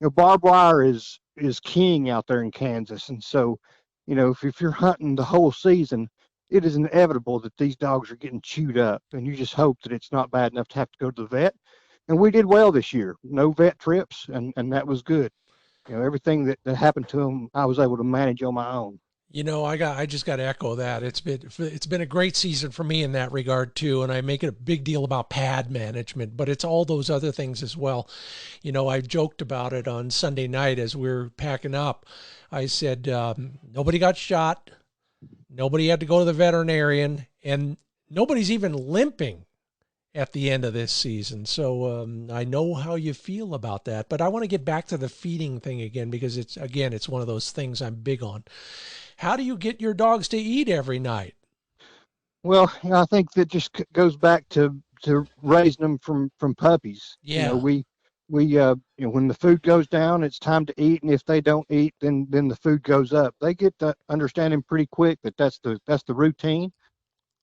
E: Barbed wire is king out there in Kansas, and so if you're hunting the whole season, it is inevitable that these dogs are getting chewed up, and you just hope that it's not bad enough to have to go to the vet. And we did well this year. No vet trips, and that was good. Everything that happened to them, I was able to manage on my own.
A: I just got to echo that. It's been a great season for me in that regard too, and I make it a big deal about pad management, but it's all those other things as well. I joked about it on Sunday night as we were packing up. I said nobody got shot, nobody had to go to the veterinarian, and nobody's even limping at the end of this season. So I know how you feel about that, but I want to get back to the feeding thing again, because it's one of those things I'm big on. How do you get your dogs to eat every night?
E: Well, I think that just goes back to raising them from puppies.
A: Yeah.
E: We when the food goes down, it's time to eat, and if they don't eat, then the food goes up. They get the understanding pretty quick that that's the routine,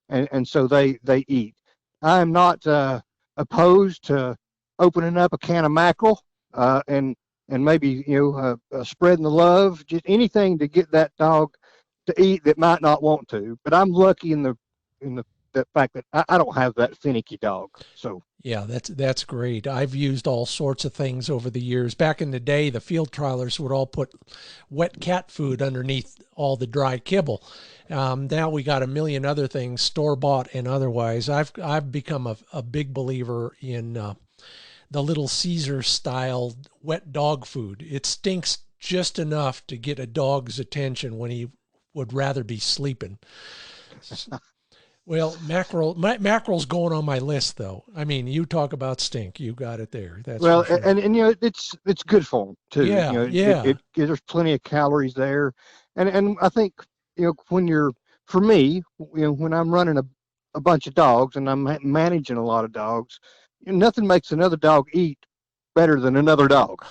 E: and so they eat. I am not opposed to opening up a can of mackerel and maybe spreading the love, just anything to get that dog to eat that might not want to. But I'm lucky in the the fact that I don't have that finicky dog. So
A: Yeah, that's great. I've used all sorts of things over the years. Back in the day, the field trialers would all put wet cat food underneath all the dry kibble. Now we got a million other things, store bought and otherwise. I've become a big believer in the Little Caesar style wet dog food. It stinks just enough to get a dog's attention when he would rather be sleeping. Well, mackerel's going on my list, though. I mean, you talk about stink. You got it there. That's
E: well,
A: for sure.
E: and it's good for them too.
A: Yeah, yeah.
E: There's plenty of calories there, and I think for me, when I'm running a bunch of dogs and I'm managing a lot of dogs, nothing makes another dog eat better than another dog.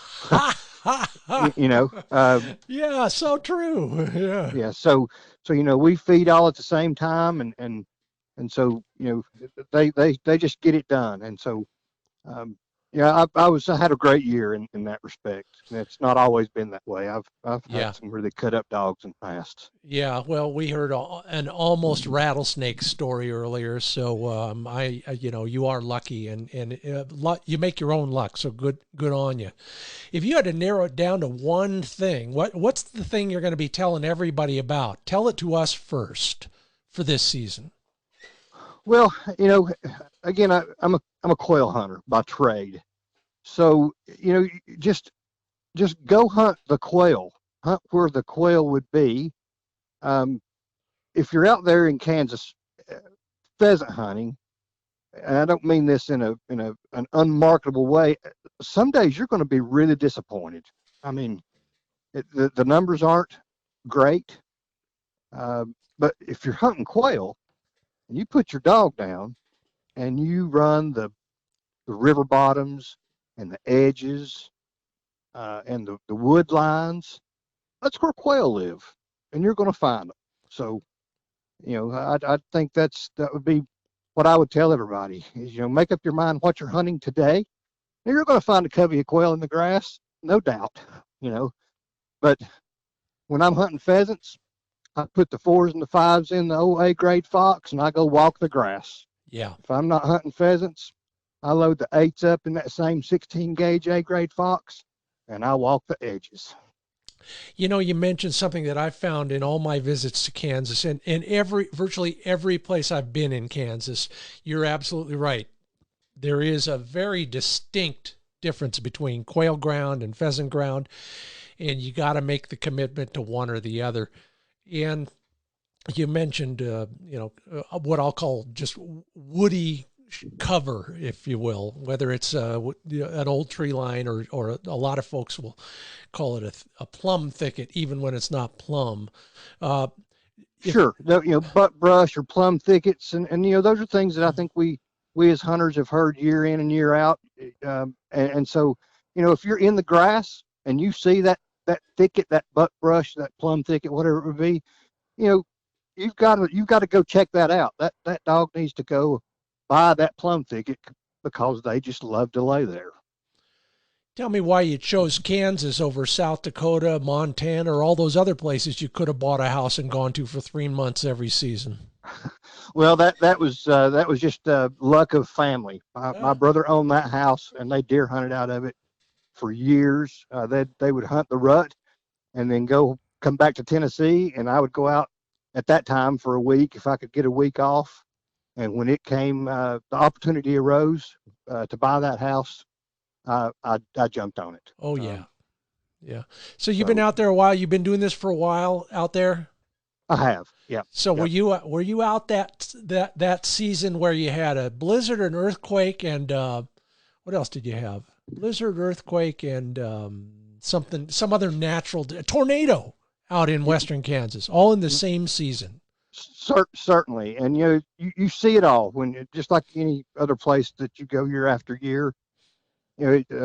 A: Yeah, so true. Yeah.
E: Yeah. So we feed all at the same time, and so they just get it done. And so I had a great year in that respect. And it's not always been that way. I've had some really cut up dogs in the past.
A: Yeah, well, we heard an almost rattlesnake story earlier, so you are lucky, and you make your own luck. So good on you. If you had to narrow it down to one thing, what's the thing you're going to be telling everybody about? Tell it to us first for this season.
E: Well, again, I'm a quail hunter by trade, so just go hunt the quail, hunt where the quail would be. If you're out there in Kansas pheasant hunting, and I don't mean this in an unmarketable way, some days you're going to be really disappointed. I mean, the numbers aren't great, but if you're hunting quail and you put your dog down and you run the river bottoms and the edges and the wood lines, that's where quail live, and you're going to find them. So, I think that would be what I would tell everybody is, make up your mind what you're hunting today. And you're going to find a covey of quail in the grass, no doubt, But when I'm hunting pheasants, I put the 4s and the 5s in the old A grade fox, and I go walk the grass.
A: Yeah.
E: If I'm not hunting pheasants, I load the 8s up in that same 16 gauge A grade fox, and I walk the edges.
A: You mentioned something that I found in all my visits to Kansas, and virtually every place I've been in Kansas. You're absolutely right. There is a very distinct difference between quail ground and pheasant ground, and you got to make the commitment to one or the other. And you mentioned, what I'll call just woody cover, if you will, whether it's an old tree line or a lot of folks will call it a plum thicket, even when it's not plum.
E: Sure, butt brush or plum thickets, and those are things that I think we as hunters have heard year in and year out. And so, if you're in the grass and you see that thicket, that butt brush, that plum thicket, whatever it would be, you've got to go check that out. That dog needs to go by that plum thicket because they just love to lay there.
A: Tell me why you chose Kansas over South Dakota, Montana, or all those other places you could have bought a house and gone to for 3 months every season.
E: Well, that was just luck of family. My brother owned that house, and they deer hunted out of it for years. They would hunt the rut and then come back to Tennessee, and I would go out at that time for a week if I could get a week off. And when it came, the opportunity arose to buy that house, I jumped on it.
A: Oh yeah, yeah. So you've been out there a while. You've been doing this for a while out there.
E: I have, yeah.
A: So were you out that season where you had a blizzard, an earthquake, and what else did you have? Blizzard, earthquake, and some other natural tornado out in western Kansas, all in the same season.
E: Certainly, and you see it all when just like any other place that you go year after year.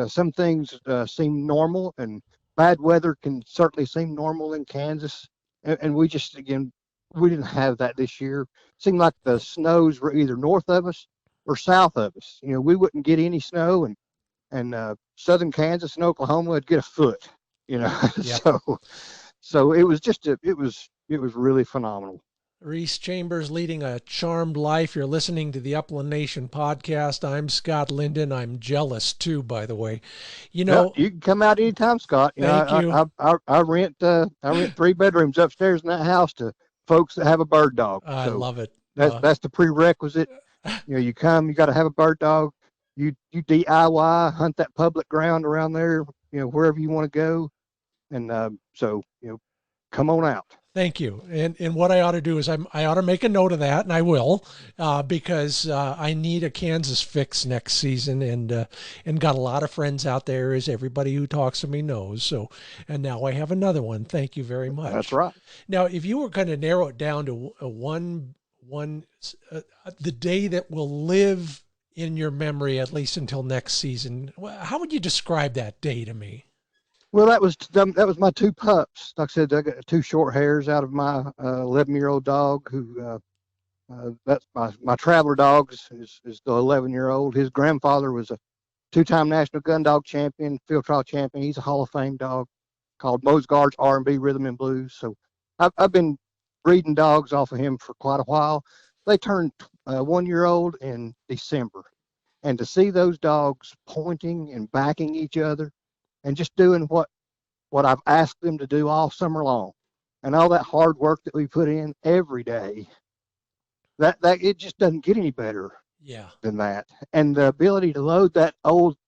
E: Some things seem normal, and bad weather can certainly seem normal in Kansas. And we just, again, we didn't have that this year. It seemed like the snows were either north of us or south of us. We wouldn't get any snow, and southern Kansas and Oklahoma would get a foot.
A: Yep.
E: So it was just it was really phenomenal.
A: Reese Chambers leading a charmed life. You're listening to the Upland Nation podcast. I'm Scott Linden. I'm jealous too, by the way. You
E: Yeah,
A: know,
E: you can come out anytime, Scott. You
A: thank
E: know,
A: you.
E: I rent 3 bedrooms upstairs in that house to folks that have a bird dog.
A: I
E: So
A: love it.
E: that's the prerequisite. You know, you come, you got to have a bird dog. You DIY, hunt that public ground around there. You know, wherever you want to go, and so you know, come on out.
A: Thank you. And what I ought to do is I ought to make a note of that, and I will, because I need a Kansas fix next season, and got a lot of friends out there, as everybody who talks to me knows. So, and now I have another one. Thank you very much.
E: That's right.
A: Now, if you were going to narrow it down to the day that will live in your memory at least until next season, how would you describe that day to me?
E: Well, that was my 2 pups. Like I said, I got 2 short hairs out of my 11-year-old dog. Who that's my traveler dog is the 11-year-old. His grandfather was a 2-time national gun dog champion, field trial champion. He's a Hall of Fame dog called Mosgard's R&B Rhythm and Blues. So I've been breeding dogs off of him for quite a while. They turned 1-year-old in December, and to see those dogs pointing and backing each other, and just doing what I've asked them to do all summer long, and all that hard work that we put in every day, that it just doesn't get any better than that. And the ability to load that old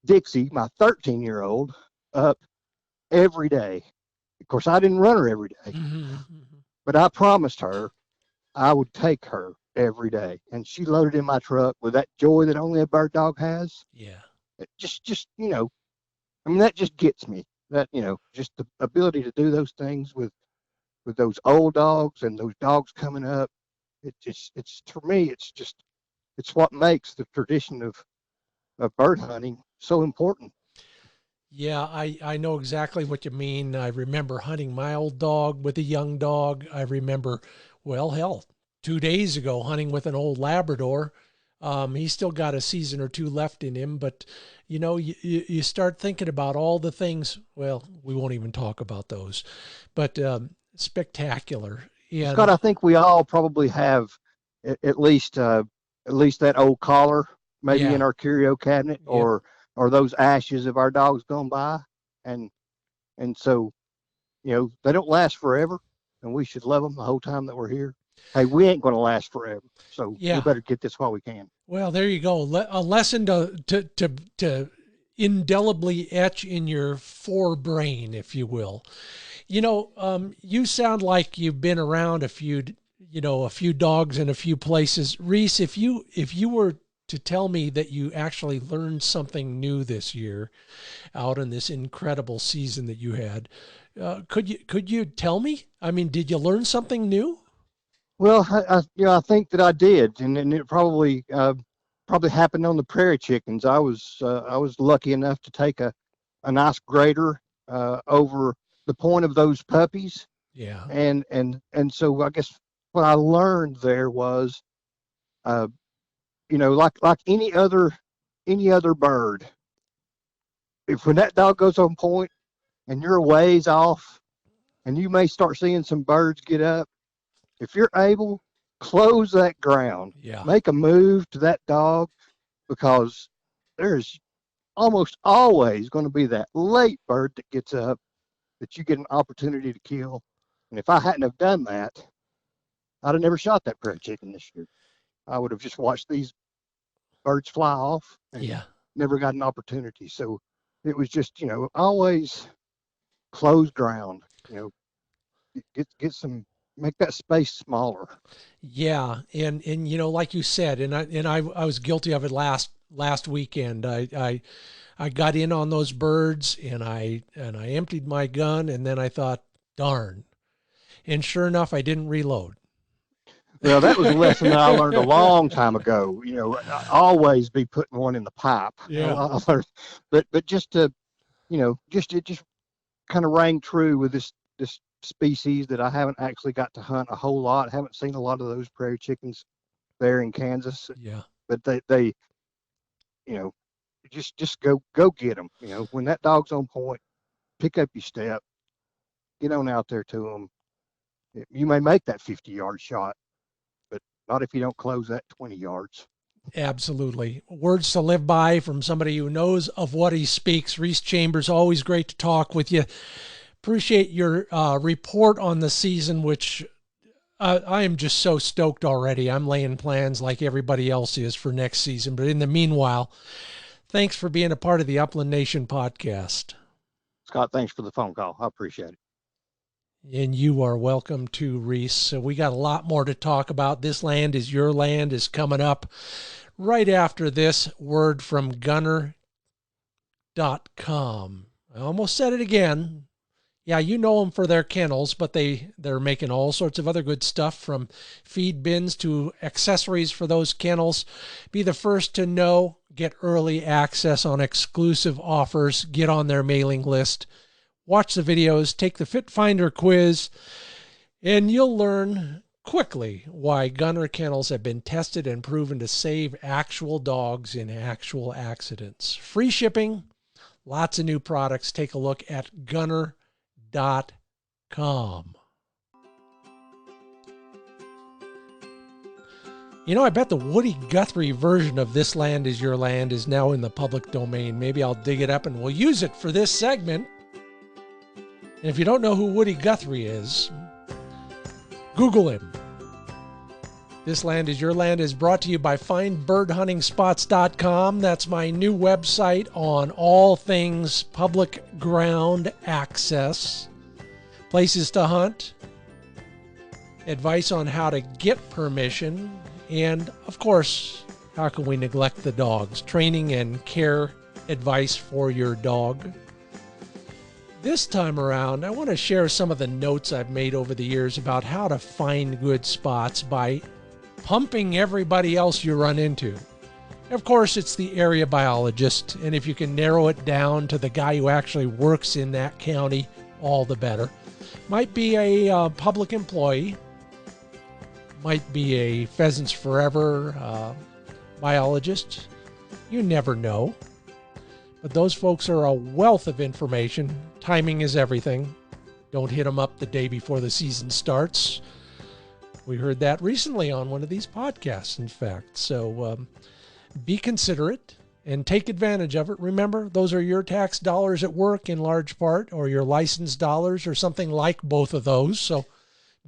E: Dixie, my 13-year-old, up every day. Of course, I didn't run her every day, but I promised her I would take her every day, and she loaded in my truck with that joy that only a bird dog has.
A: Yeah.
E: It just you know, I mean, that just gets me. That, you know, just the ability to do those things with those old dogs and those dogs coming up. It's for me, it's what makes the tradition of bird hunting so important.
A: Yeah, I know exactly what you mean. I remember hunting my old dog with a young dog. I remember, well, hell, 2 days ago hunting with an old Labrador. He's still got a season or 2 left in him, but you know, you start thinking about all the things. Well, we won't even talk about those, but spectacular. And
E: Scott, I think we all probably have at least that old collar, maybe in our curio cabinet, or those ashes of our dogs gone by, and so, you know, they don't last forever, and we should love them the whole time that we're here. Hey, we ain't going to last forever, so we better get this while we can.
A: Well, there you go. A lesson to indelibly etch in your forebrain, if you will. You know, you sound like you've been around a few dogs in a few places. Reese, if you were to tell me that you actually learned something new this year out in this incredible season that you had, could you tell me? I mean, did you learn something new?
E: Well, I think that I did, and it probably happened on the prairie chickens. I was lucky enough to take a nice grader over the point of those puppies.
A: Yeah.
E: And so I guess what I learned there was, you know, like any other bird, if when that dog goes on point and you're a ways off, and you may start seeing some birds get up, if you're able, close that ground.
A: Yeah.
E: Make a move to that dog, because there's almost always going to be that late bird that gets up that you get an opportunity to kill. And if I hadn't have done that, I'd have never shot that prairie chicken this year. I would have just watched these birds fly off and never got an opportunity. So it was just, you know, always close ground, you know, get some, make that space smaller.
A: Yeah. And you know, like you said, and I was guilty of it last weekend. I got in on those birds, and I emptied my gun, and then I thought, darn. And sure enough, I didn't reload.
E: Well, that was a lesson that I learned a long time ago. You know, always be putting one in the pipe.
A: Yeah.
E: I learned, but just to, you know, it just kind of rang true with this species that I haven't actually got to hunt a whole lot. I haven't seen a lot of those prairie chickens there in Kansas.
A: Yeah.
E: But they, you know, just go get them. You know, when that dog's on point, pick up your step, get on out there to them, You may make that 50-yard shot, but not if you don't close that 20 yards.
A: Absolutely. Words to live by from somebody who knows of what he speaks. Reese Chambers, always great to talk with you. Appreciate your report on the season, which I am just so stoked already. I'm laying plans like everybody else is for next season. But in the meanwhile, thanks for being a part of the Upland Nation podcast.
E: Scott, thanks for the phone call. I appreciate it.
A: And you are welcome to, Reese. So we got a lot more to talk about. This Land is Your Land is coming up right after this word from Gunner.com. I almost said it again. Yeah, you know them for their kennels, but they're making all sorts of other good stuff, from feed bins to accessories for those kennels. Be the first to know. Get early access on exclusive offers. Get on their mailing list. Watch the videos. Take the Fit Finder quiz. And you'll learn quickly why Gunner kennels have been tested and proven to save actual dogs in actual accidents. Free shipping. Lots of new products. Take a look at Gunner.com. You know, I bet the Woody Guthrie version of This Land is Your Land is now in the public domain. Maybe I'll dig it up and we'll use it for this segment. And if you don't know who Woody Guthrie is, Google him. This Land is Your Land is brought to you by FindBirdHuntingSpots.com. That's my new website on all things public ground access, places to hunt, advice on how to get permission, and, of course, how can we neglect the dogs? Training and care advice for your dog. This time around, I want to share some of the notes I've made over the years about how to find good spots by pumping everybody else you run into. Of course, it's the area biologist, and if you can narrow it down to the guy who actually works in that county, all the better. Might be a public employee, might be a Pheasants Forever biologist. You never know. But those folks are a wealth of information. Timing is everything. Don't hit them up the day before the season starts. We heard that recently on one of these podcasts, in fact. So be considerate and take advantage of it. Remember, those are your tax dollars at work in large part, or your license dollars, or something like both of those. So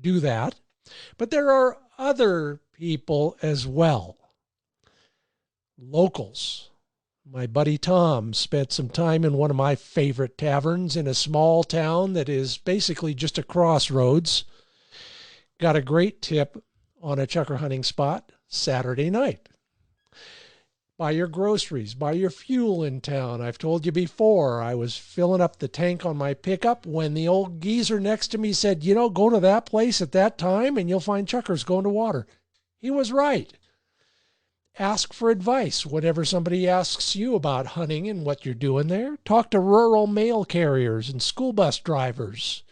A: do that. But there are other people as well. Locals. My buddy Tom spent some time in one of my favorite taverns in a small town that is basically just a crossroads. Got a great tip on a chukar hunting spot Saturday night. Buy your groceries, buy your fuel in town. I've told you before, I was filling up the tank on my pickup when the old geezer next to me said, you know, go to that place at that time and you'll find chukars going to water. He was right. Ask for advice whenever somebody asks you about hunting and what you're doing there. Talk to rural mail carriers and school bus drivers,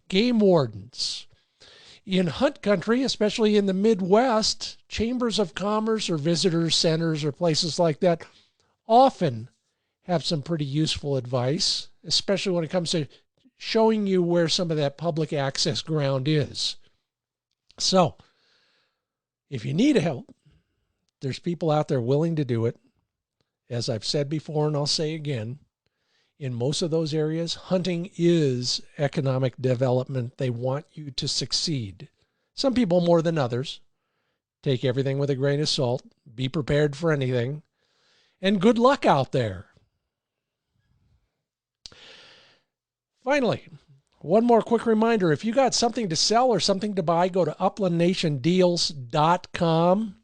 A: game wardens. In hunt country, especially in the Midwest, chambers of commerce or visitor centers or places like that often have some pretty useful advice, especially when it comes to showing you where some of that public access ground is. So, if you need help, there's people out there willing to do it. As I've said before, and I'll say again, in most of those areas, hunting is economic development. They want you to succeed. Some people more than others. Take everything with a grain of salt. Be prepared for anything. And good luck out there. Finally, one more quick reminder. If you got something to sell or something to buy, go to uplandnationdeals.com.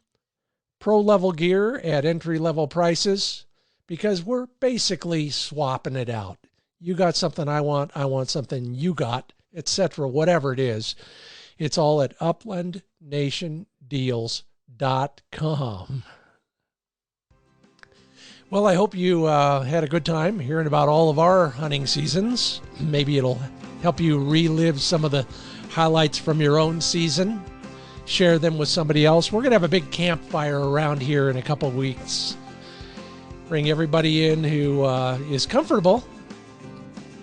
A: Pro-level gear at entry-level prices, because we're basically swapping it out. You got something I want something you got, etc., whatever it is. It's all at uplandnationdeals.com. Well, I hope you had a good time hearing about all of our hunting seasons. Maybe it'll help you relive some of the highlights from your own season. Share them with somebody else. We're going to have a big campfire around here in a couple of weeks. Bring everybody in who is comfortable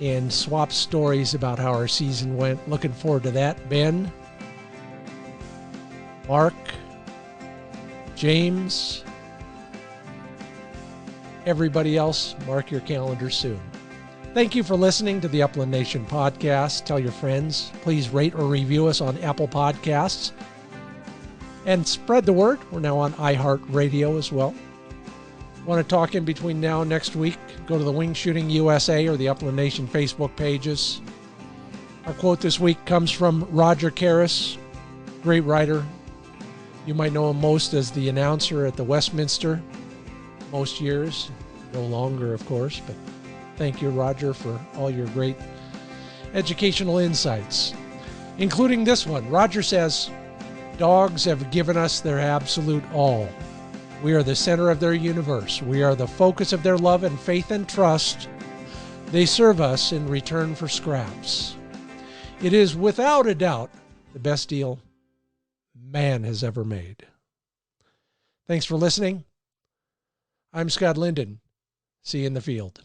A: and swap stories about how our season went. Looking forward to that. Ben, Mark, James, everybody else, mark your calendars soon. Thank you for listening to the Upland Nation podcast. Tell your friends. Please rate or review us on Apple Podcasts. And spread the word. We're now on iHeartRadio as well. Want to talk in between now and next week? Go to the Wing Shooting USA or the Upland Nation Facebook pages. Our quote this week comes from Roger Karras, great writer. You might know him most as the announcer at the Westminster most years. No longer, of course, but thank you, Roger, for all your great educational insights, including this one. Roger says, dogs have given us their absolute all. We are the center of their universe. We are the focus of their love and faith and trust. They serve us in return for scraps. It is without a doubt the best deal man has ever made. Thanks for listening. I'm Scott Linden. See you in the field.